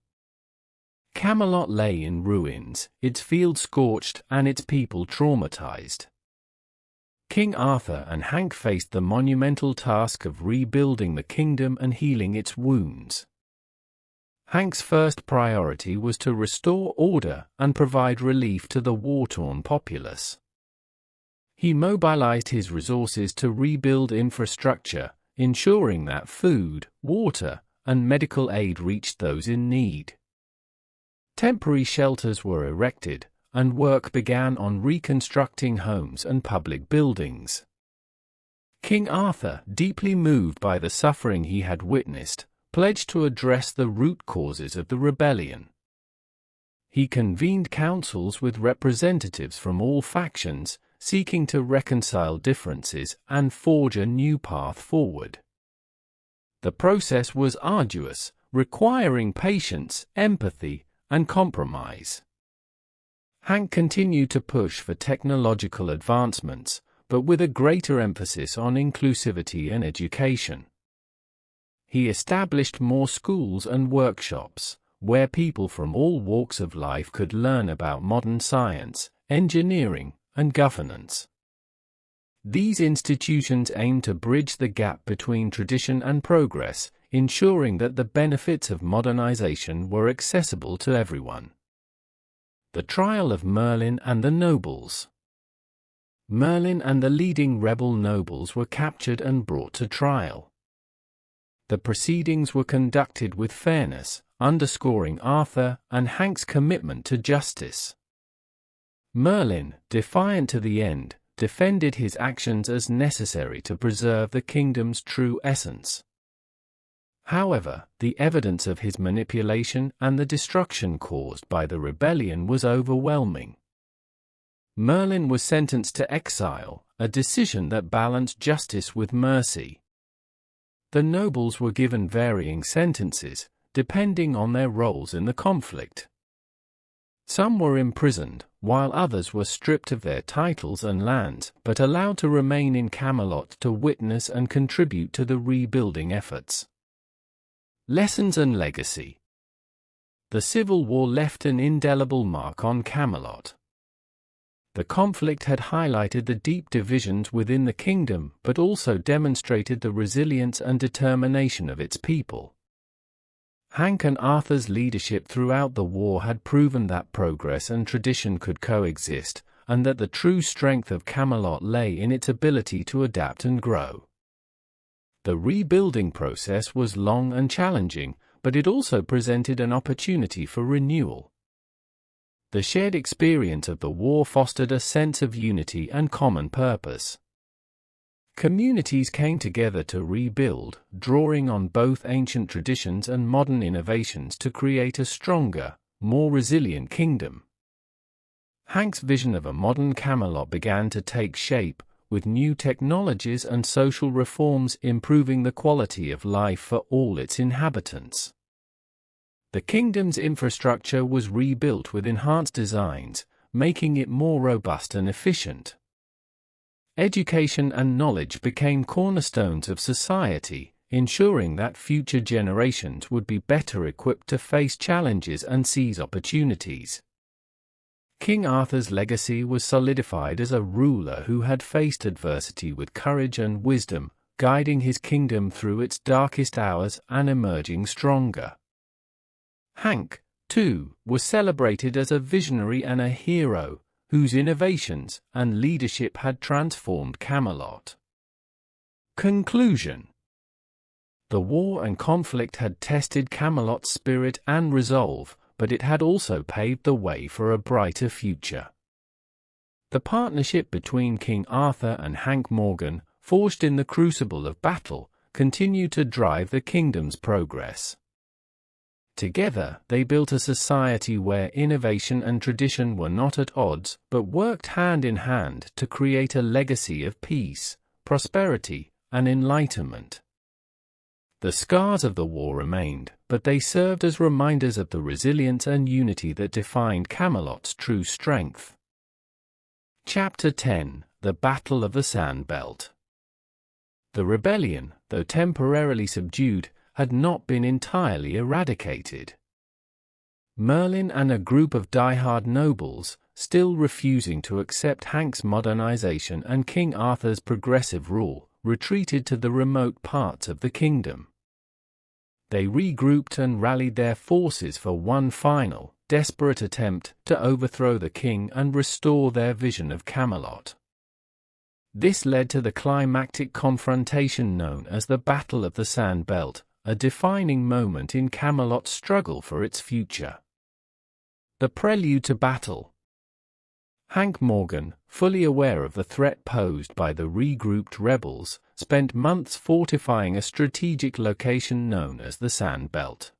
Camelot lay in ruins, its fields scorched and its people traumatized. King Arthur and Hank faced the monumental task of rebuilding the kingdom and healing its wounds. Hank's first priority was to restore order and provide relief to the war-torn populace. He mobilized his resources to rebuild infrastructure, ensuring that food, water, and medical aid reached those in need. Temporary shelters were erected, and work began on reconstructing homes and public buildings. King Arthur, deeply moved by the suffering he had witnessed, pledged to address the root causes of the rebellion. He convened councils with representatives from all factions, seeking to reconcile differences and forge a new path forward. The process was arduous, requiring patience, empathy, and compromise. Hank continued to push for technological advancements, but with a greater emphasis on inclusivity and education. He established more schools and workshops, where people from all walks of life could learn about modern science, engineering, and governance. These institutions aimed to bridge the gap between tradition and progress, ensuring that the benefits of modernization were accessible to everyone. The trial of Merlin and the nobles. Merlin and the leading rebel nobles were captured and brought to trial. The proceedings were conducted with fairness, underscoring Arthur and Hank's commitment to justice. Merlin, defiant to the end, defended his actions as necessary to preserve the kingdom's true essence. However, the evidence of his manipulation and the destruction caused by the rebellion was overwhelming. Merlin was sentenced to exile, a decision that balanced justice with mercy. The nobles were given varying sentences, depending on their roles in the conflict. Some were imprisoned, while others were stripped of their titles and lands, but allowed to remain in Camelot to witness and contribute to the rebuilding efforts. Lessons and legacy. The Civil War left an indelible mark on Camelot. The conflict had highlighted the deep divisions within the kingdom, but also demonstrated the resilience and determination of its people. Hank and Arthur's leadership throughout the war had proven that progress and tradition could coexist, and that the true strength of Camelot lay in its ability to adapt and grow. The rebuilding process was long and challenging, but it also presented an opportunity for renewal. The shared experience of the war fostered a sense of unity and common purpose. Communities came together to rebuild, drawing on both ancient traditions and modern innovations to create a stronger, more resilient kingdom. Hank's vision of a modern Camelot began to take shape, with new technologies and social reforms improving the quality of life for all its inhabitants. The kingdom's infrastructure was rebuilt with enhanced designs, making it more robust and efficient. Education and knowledge became cornerstones of society, ensuring that future generations would be better equipped to face challenges and seize opportunities. King Arthur's legacy was solidified as a ruler who had faced adversity with courage and wisdom, guiding his kingdom through its darkest hours and emerging stronger. Hank, too, was celebrated as a visionary and a hero, whose innovations and leadership had transformed Camelot. Conclusion. The war and conflict had tested Camelot's spirit and resolve, but it had also paved the way for a brighter future. The partnership between King Arthur and Hank Morgan, forged in the crucible of battle, continued to drive the kingdom's progress. Together, they built a society where innovation and tradition were not at odds, but worked hand in hand to create a legacy of peace, prosperity, and enlightenment. The scars of the war remained, but they served as reminders of the resilience and unity that defined Camelot's true strength. Chapter 10: The Battle of the Sand Belt. The rebellion, though temporarily subdued, had not been entirely eradicated. Merlin and a group of die-hard nobles, still refusing to accept Hank's modernization and King Arthur's progressive rule, retreated to the remote parts of the kingdom. They regrouped and rallied their forces for one final, desperate attempt to overthrow the king and restore their vision of Camelot. This led to the climactic confrontation known as the Battle of the Sand Belt, a defining moment in Camelot's struggle for its future. The prelude to battle. Hank Morgan, fully aware of the threat posed by the regrouped rebels, spent months fortifying a strategic location known as the Sand Belt.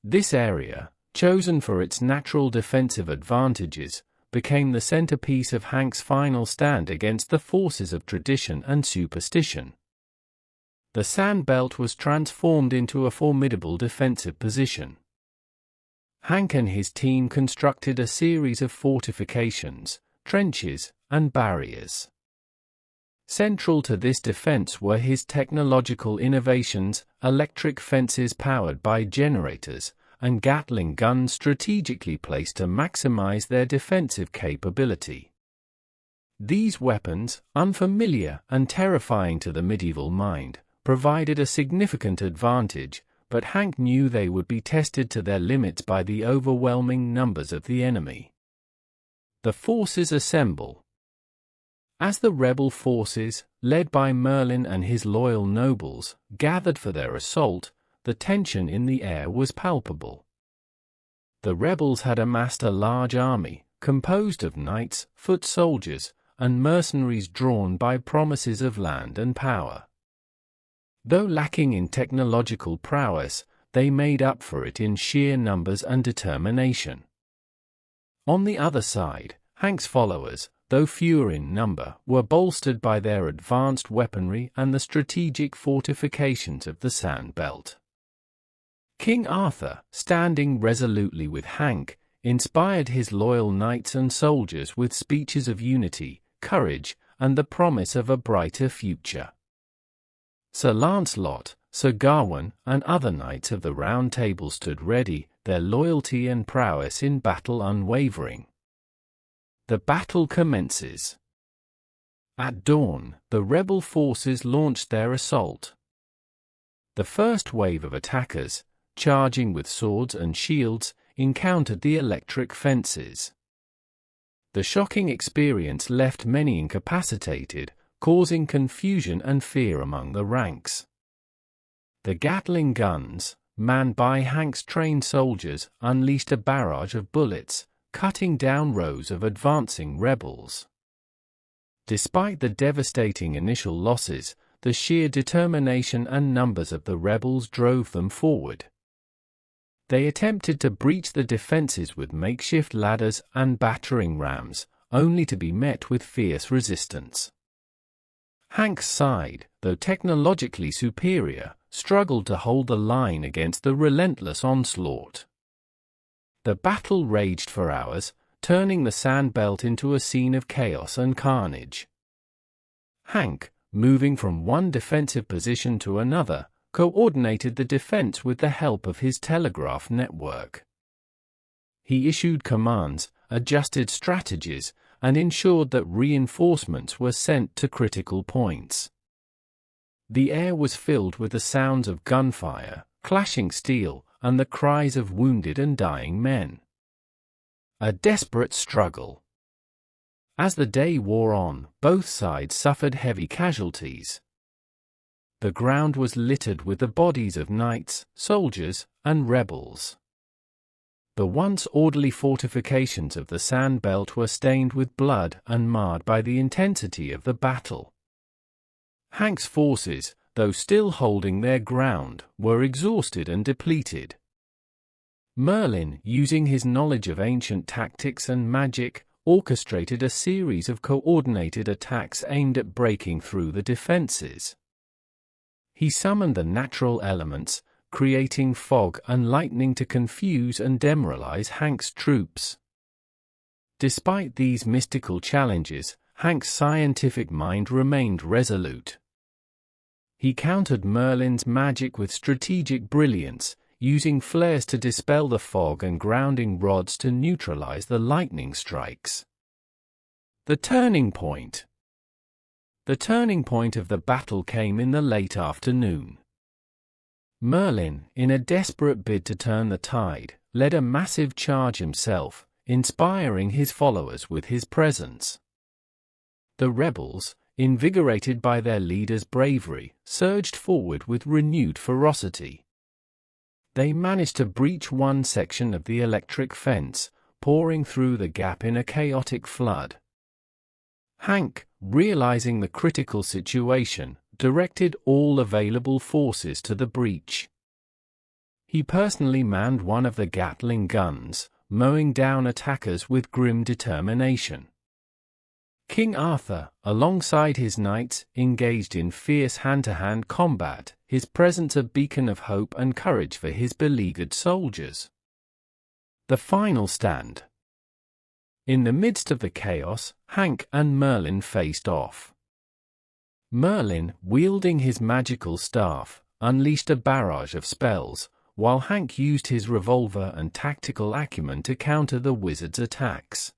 This area, chosen for its natural defensive advantages, became the centerpiece of Hank's final stand against the forces of tradition and superstition. The Sand Belt was transformed into a formidable defensive position. Hank and his team constructed a series of fortifications, trenches, and barriers. Central to this defense were his technological innovations, electric fences powered by generators, and Gatling guns strategically placed to maximize their defensive capability. These weapons, unfamiliar and terrifying to the medieval mind, provided a significant advantage, but Hank knew they would be tested to their limits by the overwhelming numbers of the enemy. The forces assemble. As the rebel forces, led by Merlin and his loyal nobles, gathered for their assault, the tension in the air was palpable. The rebels had amassed a large army, composed of knights, foot soldiers, and mercenaries drawn by promises of land and power. Though lacking in technological prowess, they made up for it in sheer numbers and determination. On the other side, Hank's followers, though fewer in number, were bolstered by their advanced weaponry and the strategic fortifications of the Sand Belt. King Arthur, standing resolutely with Hank, inspired his loyal knights and soldiers with speeches of unity, courage, and the promise of a brighter future. Sir Lancelot, Sir Gawain, and other knights of the Round Table stood ready, their loyalty and prowess in battle unwavering. The battle commences. At dawn, the rebel forces launched their assault. The first wave of attackers, charging with swords and shields, encountered the electric fences. The shocking experience left many incapacitated, causing confusion and fear among the ranks. The Gatling guns, manned by Hank's trained soldiers, unleashed a barrage of bullets, cutting down rows of advancing rebels. Despite the devastating initial losses, the sheer determination and numbers of the rebels drove them forward. They attempted to breach the defenses with makeshift ladders and battering rams, only to be met with fierce resistance. Hank's side, though technologically superior, struggled to hold the line against the relentless onslaught. The battle raged for hours, turning the Sand Belt into a scene of chaos and carnage. Hank, moving from one defensive position to another, coordinated the defense with the help of his telegraph network. He issued commands, adjusted strategies, and ensured that reinforcements were sent to critical points. The air was filled with the sounds of gunfire, clashing steel, and the cries of wounded and dying men. A desperate struggle. As the day wore on, both sides suffered heavy casualties. The ground was littered with the bodies of knights, soldiers, and rebels. The once orderly fortifications of the Sand Belt were stained with blood and marred by the intensity of the battle. Hank's forces, though still holding their ground, were exhausted and depleted. Merlin, using his knowledge of ancient tactics and magic, orchestrated a series of coordinated attacks aimed at breaking through the defenses. He summoned the natural elements, creating fog and lightning to confuse and demoralize Hank's troops. Despite these mystical challenges, Hank's scientific mind remained resolute. He countered Merlin's magic with strategic brilliance, using flares to dispel the fog and grounding rods to neutralize the lightning strikes. The turning point. The turning point of the battle came in the late afternoon. Merlin, in a desperate bid to turn the tide, led a massive charge himself, inspiring his followers with his presence. The rebels, invigorated by their leader's bravery, surged forward with renewed ferocity. They managed to breach one section of the electric fence, pouring through the gap in a chaotic flood. Hank, realizing the critical situation, directed all available forces to the breach. He personally manned one of the Gatling guns, mowing down attackers with grim determination. King Arthur, alongside his knights, engaged in fierce hand-to-hand combat, his presence a beacon of hope and courage for his beleaguered soldiers. The final stand. In the midst of the chaos, Hank and Merlin faced off. Merlin, wielding his magical staff, unleashed a barrage of spells, while Hank used his revolver and tactical acumen to counter the wizard's attacks.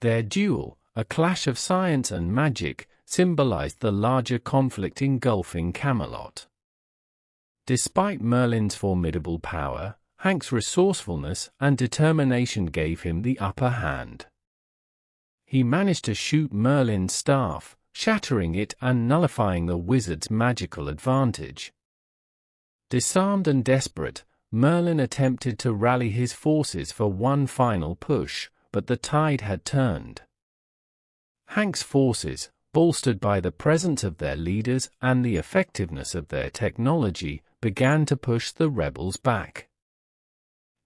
Their duel, a clash of science and magic, symbolized the larger conflict engulfing Camelot. Despite Merlin's formidable power, Hank's resourcefulness and determination gave him the upper hand. He managed to shoot Merlin's staff, shattering it and nullifying the wizard's magical advantage. Disarmed and desperate, Merlin attempted to rally his forces for one final push, but the tide had turned. Hank's forces, bolstered by the presence of their leaders and the effectiveness of their technology, began to push the rebels back.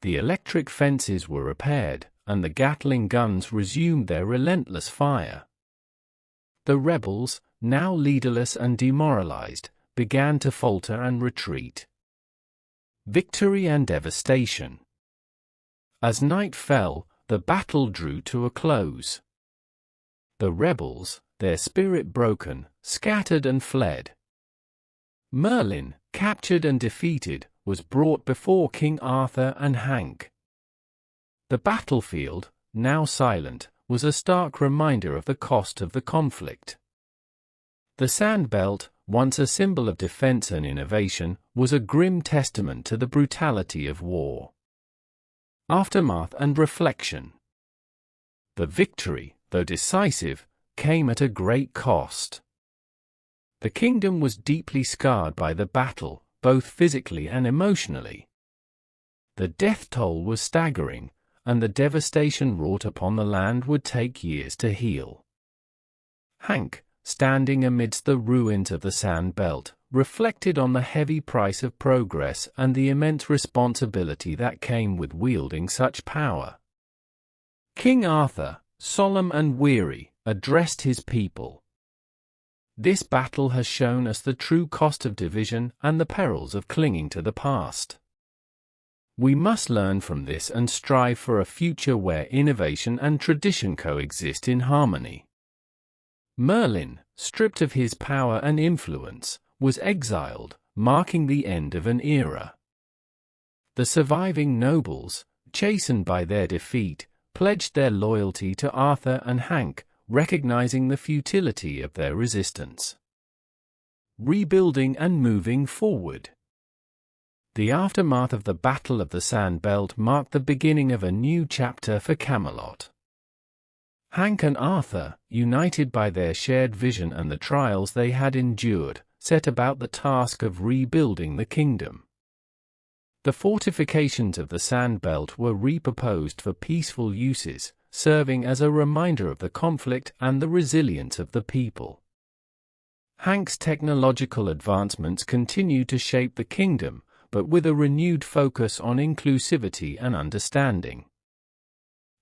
The electric fences were repaired, and the Gatling guns resumed their relentless fire. The rebels, now leaderless and demoralized, began to falter and retreat. Victory and devastation. As night fell, the battle drew to a close. The rebels, their spirit broken, scattered and fled. Merlin, captured and defeated, was brought before King Arthur and Hank. The battlefield, now silent, was a stark reminder of the cost of the conflict. The Sand Belt, once a symbol of defense and innovation, was a grim testament to the brutality of war. Aftermath and reflection. The victory, though decisive, came at a great cost. The kingdom was deeply scarred by the battle, both physically and emotionally. The death toll was staggering, and the devastation wrought upon the land would take years to heal. Hank, standing amidst the ruins of the Sand Belt, reflected on the heavy price of progress and the immense responsibility that came with wielding such power. King Arthur, solemn and weary, addressed his people. This battle has shown us the true cost of division and the perils of clinging to the past. We must learn from this and strive for a future where innovation and tradition coexist in harmony. Merlin, stripped of his power and influence, was exiled, marking the end of an era. The surviving nobles, chastened by their defeat, pledged their loyalty to Arthur and Hank, recognizing the futility of their resistance. Rebuilding and moving forward. The aftermath of the Battle of the Sand Belt marked the beginning of a new chapter for Camelot. Hank and Arthur, united by their shared vision and the trials they had endured, set about the task of rebuilding the kingdom. The fortifications of the Sand Belt were repurposed for peaceful uses, serving as a reminder of the conflict and the resilience of the people. Hank's technological advancements continued to shape the kingdom, but with a renewed focus on inclusivity and understanding.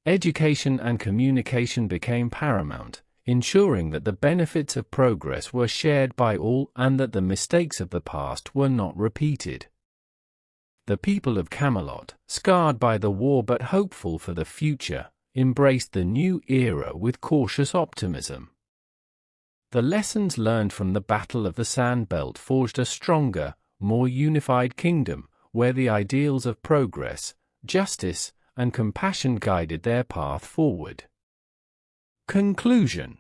Education and communication became paramount, ensuring that the benefits of progress were shared by all and that the mistakes of the past were not repeated. The people of Camelot, scarred by the war but hopeful for the future, embraced the new era with cautious optimism. The lessons learned from the Battle of the Sand Belt forged a stronger, more unified kingdom, where the ideals of progress, justice, and compassion guided their path forward. Conclusion.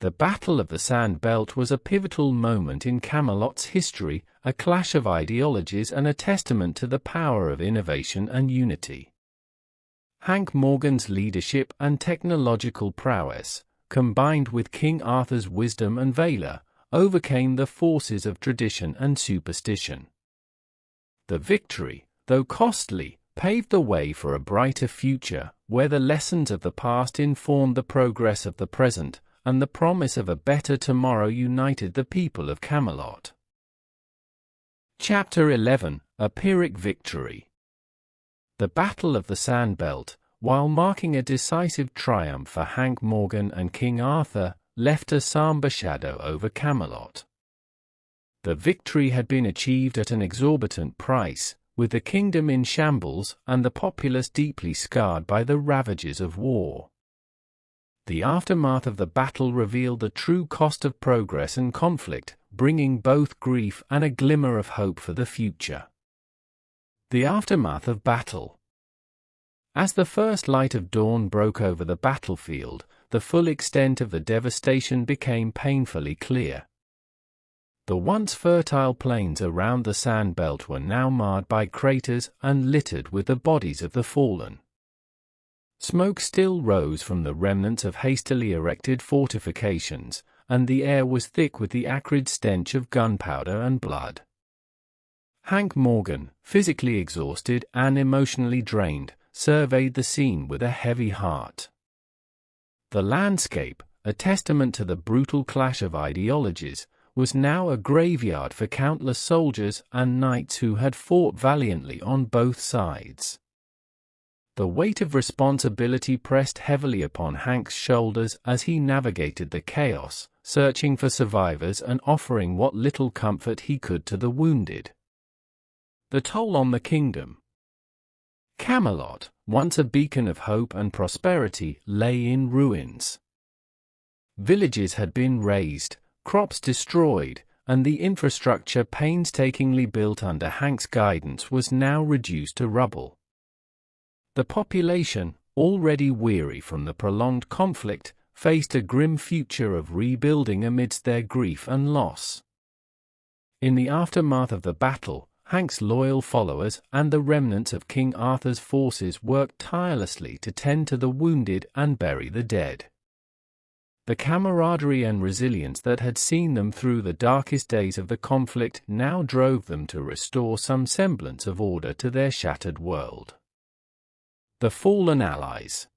The Battle of the Sand Belt was a pivotal moment in Camelot's history, a clash of ideologies and a testament to the power of innovation and unity. Hank Morgan's leadership and technological prowess, combined with King Arthur's wisdom and valor, overcame the forces of tradition and superstition. The victory, though costly, paved the way for a brighter future, where the lessons of the past informed the progress of the present, and the promise of a better tomorrow united the people of Camelot. Chapter 11: A Pyrrhic Victory. The Battle of the Sand Belt, while marking a decisive triumph for Hank Morgan and King Arthur, left a somber shadow over Camelot. The victory had been achieved at an exorbitant price, with the kingdom in shambles and the populace deeply scarred by the ravages of war. The aftermath of the battle revealed the true cost of progress and conflict, bringing both grief and a glimmer of hope for the future. The aftermath of battle. As the first light of dawn broke over the battlefield, the full extent of the devastation became painfully clear. The once fertile plains around the sand belt were now marred by craters and littered with the bodies of the fallen. Smoke still rose from the remnants of hastily erected fortifications, and the air was thick with the acrid stench of gunpowder and blood. Hank Morgan, physically exhausted and emotionally drained, surveyed the scene with a heavy heart. The landscape, a testament to the brutal clash of ideologies, was now a graveyard for countless soldiers and knights who had fought valiantly on both sides. The weight of responsibility pressed heavily upon Hank's shoulders as he navigated the chaos, searching for survivors and offering what little comfort he could to the wounded. The toll on the kingdom. Camelot, once a beacon of hope and prosperity, lay in ruins. Villages had been razed, crops destroyed, and the infrastructure painstakingly built under Hank's guidance was now reduced to rubble. The population, already weary from the prolonged conflict, faced a grim future of rebuilding amidst their grief and loss. In the aftermath of the battle, Hank's loyal followers and the remnants of King Arthur's forces worked tirelessly to tend to the wounded and bury the dead. The camaraderie and resilience that had seen them through the darkest days of the conflict now drove them to restore some semblance of order to their shattered world. The fallen allies.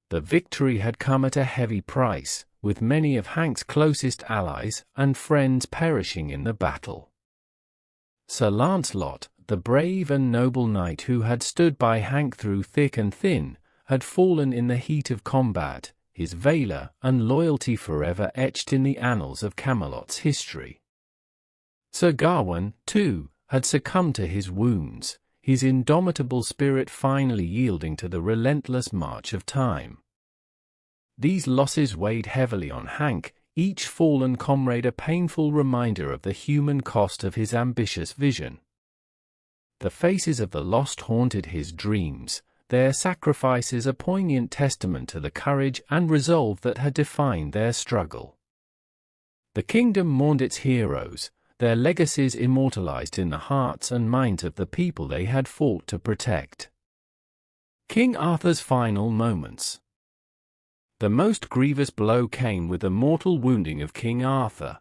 The victory had come at a heavy price, with many of Hank's closest allies and friends perishing in the battle. Sir Lancelot, the brave and noble knight who had stood by Hank through thick and thin, had fallen in the heat of combat, his valor and loyalty forever etched in the annals of Camelot's history. Sir Gawain, too, had succumbed to his wounds, his indomitable spirit finally yielding to the relentless march of time. These losses weighed heavily on Hank, each fallen comrade a painful reminder of the human cost of his ambitious vision. The faces of the lost haunted his dreams, their sacrifices a poignant testament to the courage and resolve that had defined their struggle. The kingdom mourned its heroes, their legacies immortalized in the hearts and minds of the people they had fought to protect. King Arthur's final moments. The most grievous blow came with the mortal wounding of King Arthur.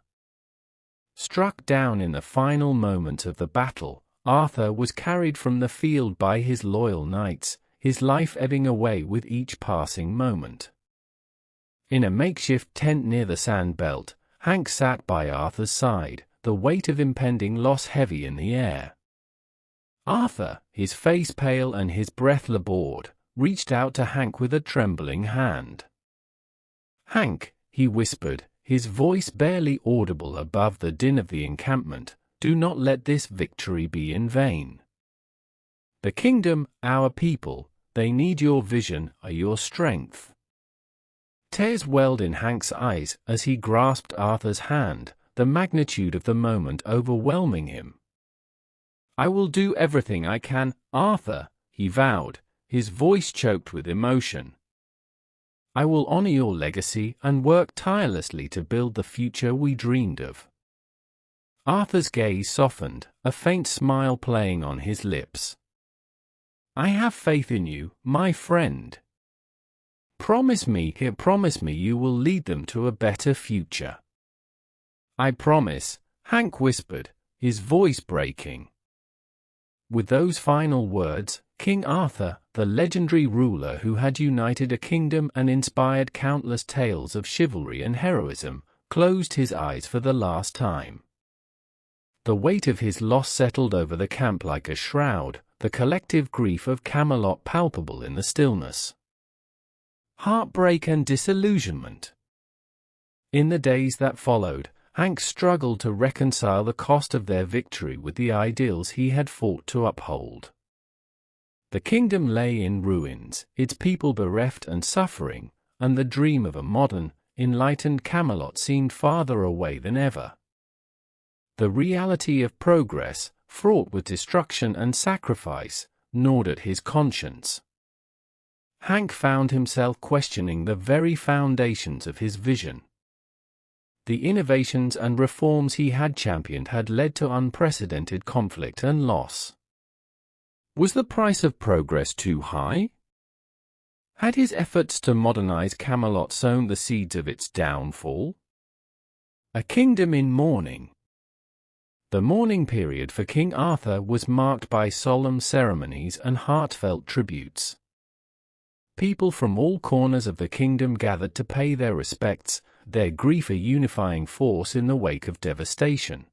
Struck down in the final moments of the battle, Arthur was carried from the field by his loyal knights, his life ebbing away with each passing moment. In a makeshift tent near the sand belt, Hank sat by Arthur's side, the weight of impending loss heavy in the air. Arthur, his face pale and his breath labored, reached out to Hank with a trembling hand. "Hank," he whispered, his voice barely audible above the din of the encampment, "do not let this victory be in vain. The kingdom, our people, they need your vision, your strength." Tears welled in Hank's eyes as he grasped Arthur's hand, the magnitude of the moment overwhelming him. "I will do everything I can, Arthur," he vowed, his voice choked with emotion. "I will honor your legacy and work tirelessly to build the future we dreamed of." Arthur's gaze softened, a faint smile playing on his lips. "I have faith in you, my friend. Promise me you will lead them to a better future." "I promise," Hank whispered, his voice breaking. With those final words, King Arthur, the legendary ruler who had united a kingdom and inspired countless tales of chivalry and heroism, closed his eyes for the last time. The weight of his loss settled over the camp like a shroud, the collective grief of Camelot palpable in the stillness. Heartbreak and disillusionment. In the days that followed, Hank struggled to reconcile the cost of their victory with the ideals he had fought to uphold. The kingdom lay in ruins, its people bereft and suffering, and the dream of a modern, enlightened Camelot seemed farther away than ever. The reality of progress, fraught with destruction and sacrifice, gnawed at his conscience. Hank found himself questioning the very foundations of his vision. The innovations and reforms he had championed had led to unprecedented conflict and loss. Was the price of progress too high? Had his efforts to modernize Camelot sown the seeds of its downfall? A kingdom in mourning. The mourning period for King Arthur was marked by solemn ceremonies and heartfelt tributes. People from all corners of the kingdom gathered to pay their respects, their grief a unifying force in the wake of devastation.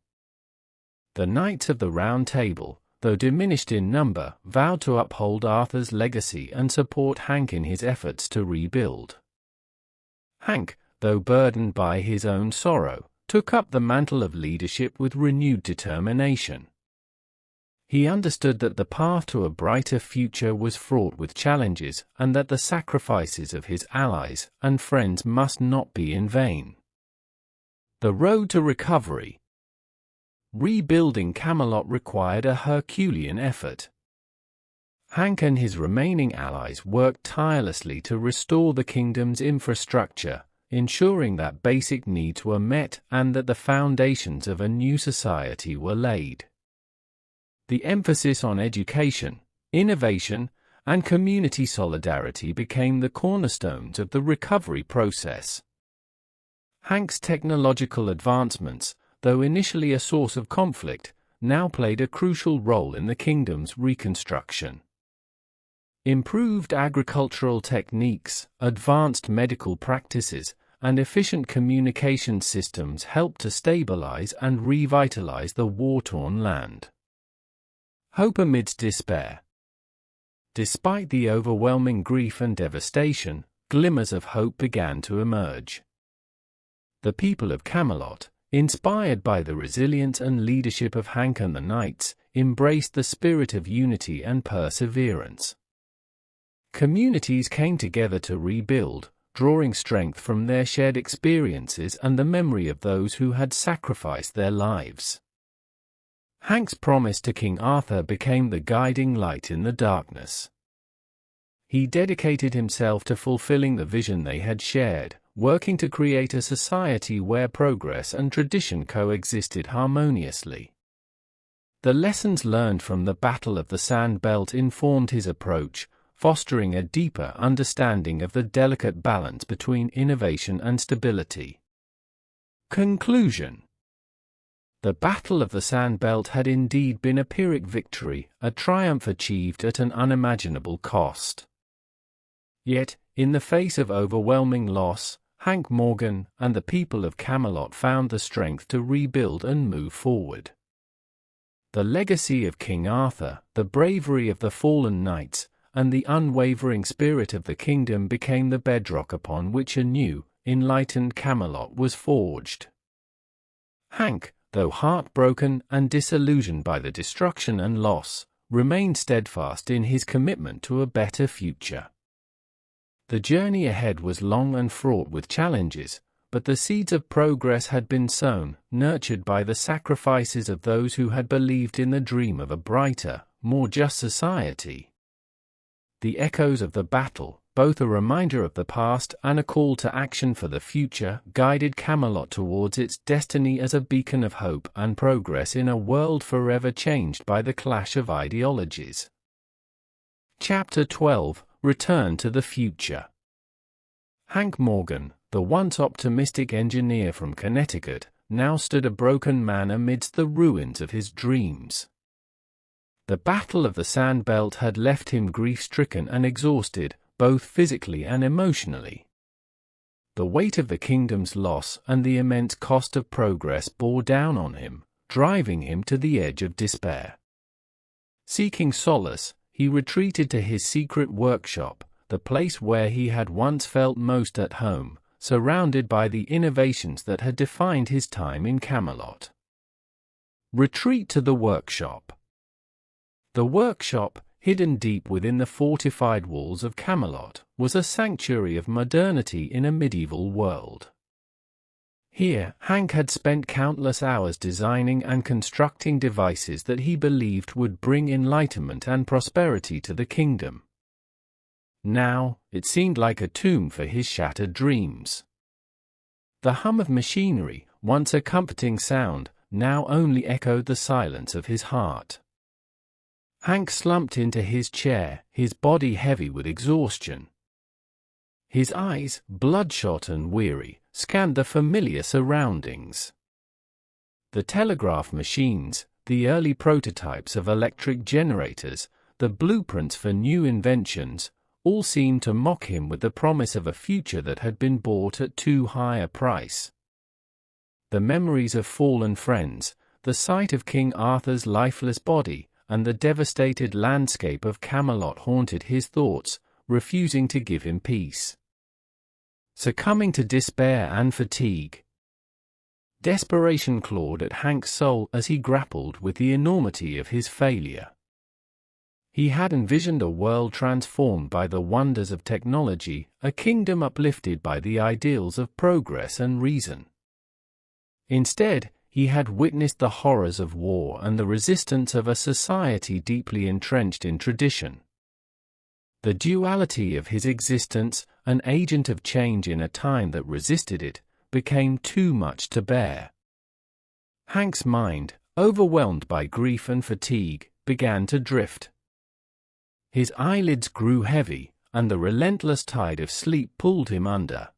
The Knights of the Round Table, though diminished in number, vowed to uphold Arthur's legacy and support Hank in his efforts to rebuild. Hank, though burdened by his own sorrow, took up the mantle of leadership with renewed determination. He understood that the path to a brighter future was fraught with challenges and that the sacrifices of his allies and friends must not be in vain. The road to recovery. Rebuilding Camelot required a Herculean effort. Hank and his remaining allies worked tirelessly to restore the kingdom's infrastructure, ensuring that basic needs were met and that the foundations of a new society were laid. The emphasis on education, innovation, and community solidarity became the cornerstones of the recovery process. Hank's technological advancements, though initially a source of conflict, now played a crucial role in the kingdom's reconstruction. Improved agricultural techniques, advanced medical practices, and efficient communication systems helped to stabilize and revitalize the war-torn land. Hope amidst despair. Despite the overwhelming grief and devastation, glimmers of hope began to emerge. The people of Camelot, inspired by the resilience and leadership of Hank and the Knights, embraced the spirit of unity and perseverance. Communities came together to rebuild, drawing strength from their shared experiences and the memory of those who had sacrificed their lives. Hank's promise to King Arthur became the guiding light in the darkness. He dedicated himself to fulfilling the vision they had shared, working to create a society where progress and tradition coexisted harmoniously. The lessons learned from the Battle of the Sand Belt informed his approach, fostering a deeper understanding of the delicate balance between innovation and stability. Conclusion. The Battle of the Sand Belt had indeed been a Pyrrhic victory, a triumph achieved at an unimaginable cost. Yet, in the face of overwhelming loss, Hank Morgan and the people of Camelot found the strength to rebuild and move forward. The legacy of King Arthur, the bravery of the fallen knights, and the unwavering spirit of the kingdom became the bedrock upon which a new, enlightened Camelot was forged. Hank, though heartbroken and disillusioned by the destruction and loss, remained steadfast in his commitment to a better future. The journey ahead was long and fraught with challenges, but the seeds of progress had been sown, nurtured by the sacrifices of those who had believed in the dream of a brighter, more just society. The echoes of the battle, both a reminder of the past and a call to action for the future, guided Camelot towards its destiny as a beacon of hope and progress in a world forever changed by the clash of ideologies. Chapter 12. Return to the Future. Hank Morgan, the once optimistic engineer from Connecticut, now stood a broken man amidst the ruins of his dreams. The Battle of the Sand Belt had left him grief-stricken and exhausted, both physically and emotionally. The weight of the kingdom's loss and the immense cost of progress bore down on him, driving him to the edge of despair. Seeking solace, he retreated to his secret workshop, the place where he had once felt most at home, surrounded by the innovations that had defined his time in Camelot. Retreat to the workshop. The workshop, hidden deep within the fortified walls of Camelot, was a sanctuary of modernity in a medieval world. Here, Hank had spent countless hours designing and constructing devices that he believed would bring enlightenment and prosperity to the kingdom. Now, it seemed like a tomb for his shattered dreams. The hum of machinery, once a comforting sound, now only echoed the silence of his heart. Hank slumped into his chair, his body heavy with exhaustion. His eyes, bloodshot and weary, scanned the familiar surroundings. The telegraph machines, the early prototypes of electric generators, the blueprints for new inventions, all seemed to mock him with the promise of a future that had been bought at too high a price. The memories of fallen friends, the sight of King Arthur's lifeless body, and the devastated landscape of Camelot haunted his thoughts, refusing to give him peace. Succumbing to despair and fatigue. Desperation clawed at Hank's soul as he grappled with the enormity of his failure. He had envisioned a world transformed by the wonders of technology, a kingdom uplifted by the ideals of progress and reason. Instead, he had witnessed the horrors of war and the resistance of a society deeply entrenched in tradition. The duality of his existence, an agent of change in a time that resisted it, became too much to bear. Hank's mind, overwhelmed by grief and fatigue, began to drift. His eyelids grew heavy, and the relentless tide of sleep pulled him under.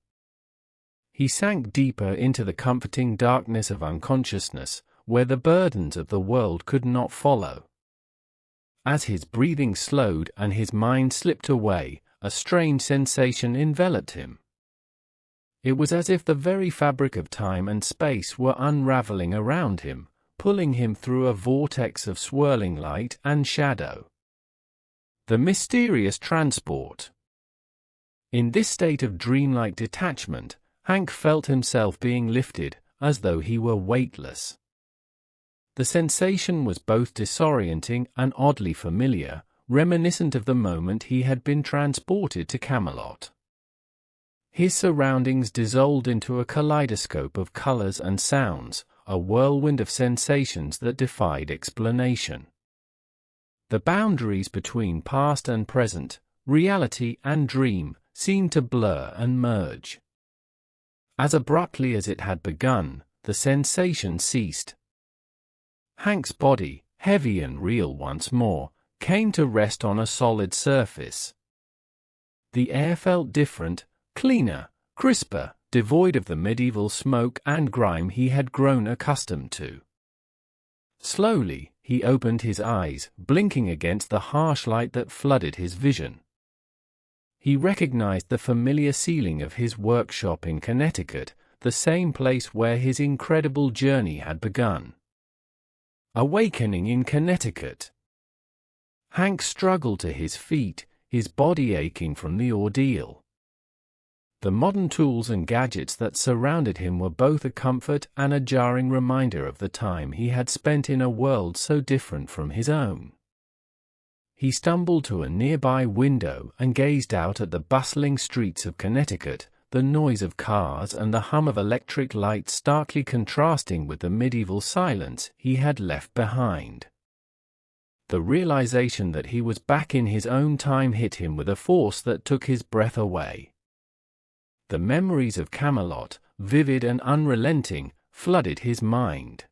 He sank deeper into the comforting darkness of unconsciousness, where the burdens of the world could not follow. As his breathing slowed and his mind slipped away, a strange sensation enveloped him. It was as if the very fabric of time and space were unraveling around him, pulling him through a vortex of swirling light and shadow. The mysterious transport. In this state of dreamlike detachment, Hank felt himself being lifted, as though he were weightless. The sensation was both disorienting and oddly familiar, reminiscent of the moment he had been transported to Camelot. His surroundings dissolved into a kaleidoscope of colors and sounds, a whirlwind of sensations that defied explanation. The boundaries between past and present, reality and dream, seemed to blur and merge. As abruptly as it had begun, the sensation ceased. Hank's body, heavy and real once more, came to rest on a solid surface. The air felt different, cleaner, crisper, devoid of the medieval smoke and grime he had grown accustomed to. Slowly, he opened his eyes, blinking against the harsh light that flooded his vision. He recognized the familiar ceiling of his workshop in Connecticut, the same place where his incredible journey had begun. Awakening in Connecticut. Hank struggled to his feet, his body aching from the ordeal. The modern tools and gadgets that surrounded him were both a comfort and a jarring reminder of the time he had spent in a world so different from his own. He stumbled to a nearby window and gazed out at the bustling streets of Connecticut, the noise of cars and the hum of electric lights starkly contrasting with the medieval silence he had left behind. The realization that he was back in his own time hit him with a force that took his breath away. The memories of Camelot, vivid and unrelenting, flooded his mind.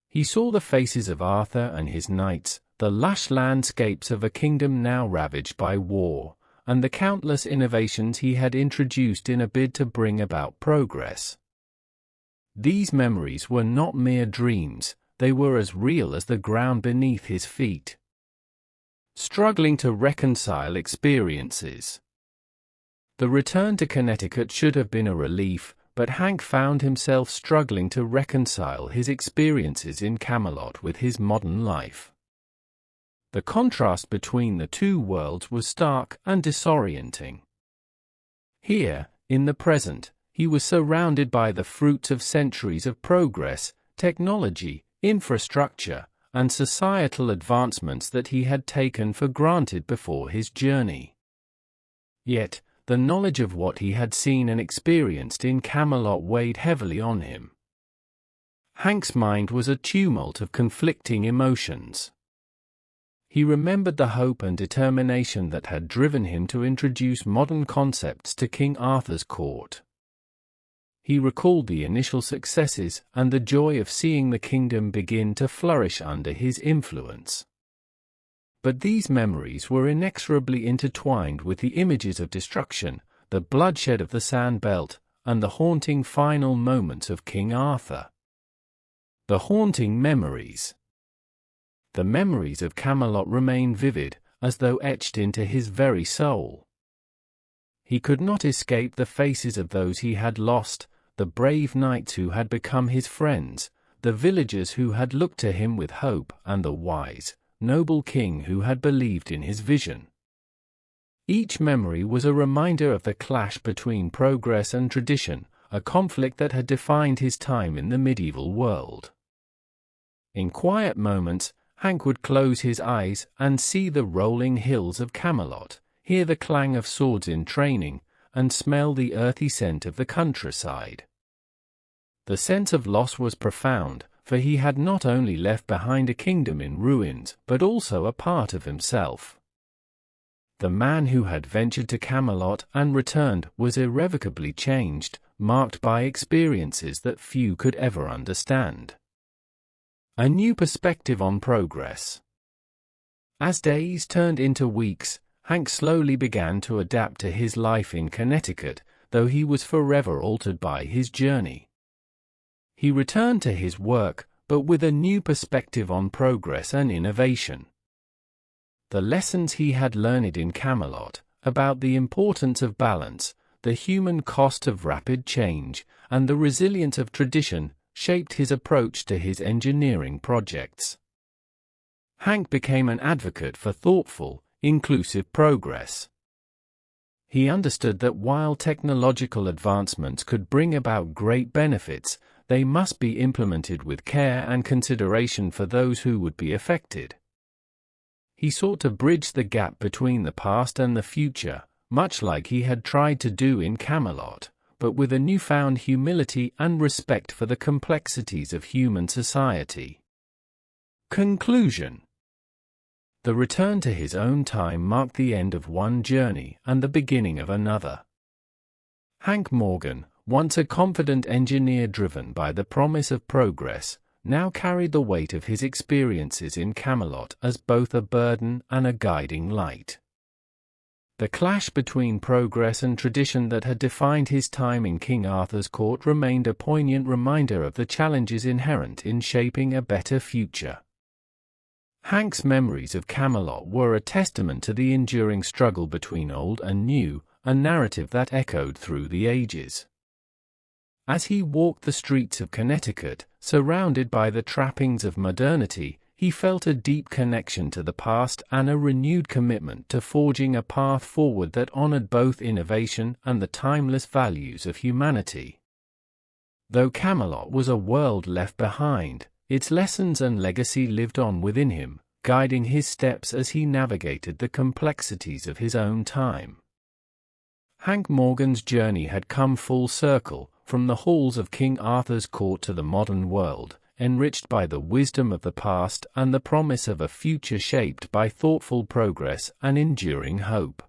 He saw the faces of Arthur and his knights, the lush landscapes of a kingdom now ravaged by war, and the countless innovations he had introduced in a bid to bring about progress. These memories were not mere dreams, they were as real as the ground beneath his feet. Struggling to reconcile experiences. The return to Connecticut should have been a relief, but Hank found himself struggling to reconcile his experiences in Camelot with his modern life. The contrast between the two worlds was stark and disorienting. Here, in the present, he was surrounded by the fruits of centuries of progress, technology, infrastructure, and societal advancements that he had taken for granted before his journey. Yet, the knowledge of what he had seen and experienced in Camelot weighed heavily on him. Hank's mind was a tumult of conflicting emotions. He remembered the hope and determination that had driven him to introduce modern concepts to King Arthur's court. He recalled the initial successes and the joy of seeing the kingdom begin to flourish under his influence. But these memories were inexorably intertwined with the images of destruction, the bloodshed of the Sand Belt, and the haunting final moments of King Arthur. The haunting memories. The memories of Camelot remained vivid, as though etched into his very soul. He could not escape the faces of those he had lost, the brave knights who had become his friends, the villagers who had looked to him with hope, and the wise, noble king who had believed in his vision. Each memory was a reminder of the clash between progress and tradition, a conflict that had defined his time in the medieval world. In quiet moments, Hank would close his eyes and see the rolling hills of Camelot, hear the clang of swords in training, and smell the earthy scent of the countryside. The sense of loss was profound, for he had not only left behind a kingdom in ruins, but also a part of himself. The man who had ventured to Camelot and returned was irrevocably changed, marked by experiences that few could ever understand. A new perspective on progress. As days turned into weeks, Hank slowly began to adapt to his life in Connecticut, though he was forever altered by his journey. He returned to his work, but with a new perspective on progress and innovation. The lessons he had learned in Camelot, about the importance of balance, the human cost of rapid change, and the resilience of tradition, shaped his approach to his engineering projects. Hank became an advocate for thoughtful, inclusive progress. He understood that while technological advancements could bring about great benefits, they must be implemented with care and consideration for those who would be affected. He sought to bridge the gap between the past and the future, much like he had tried to do in Camelot, but with a newfound humility and respect for the complexities of human society. Conclusion. The return to his own time marked the end of one journey and the beginning of another. Hank Morgan, once a confident engineer driven by the promise of progress, now carried the weight of his experiences in Camelot as both a burden and a guiding light. The clash between progress and tradition that had defined his time in King Arthur's court remained a poignant reminder of the challenges inherent in shaping a better future. Hank's memories of Camelot were a testament to the enduring struggle between old and new, a narrative that echoed through the ages. As he walked the streets of Connecticut, surrounded by the trappings of modernity, he felt a deep connection to the past and a renewed commitment to forging a path forward that honored both innovation and the timeless values of humanity. Though Camelot was a world left behind, its lessons and legacy lived on within him, guiding his steps as he navigated the complexities of his own time. Hank Morgan's journey had come full circle, from the halls of King Arthur's court to the modern world, enriched by the wisdom of the past and the promise of a future shaped by thoughtful progress and enduring hope.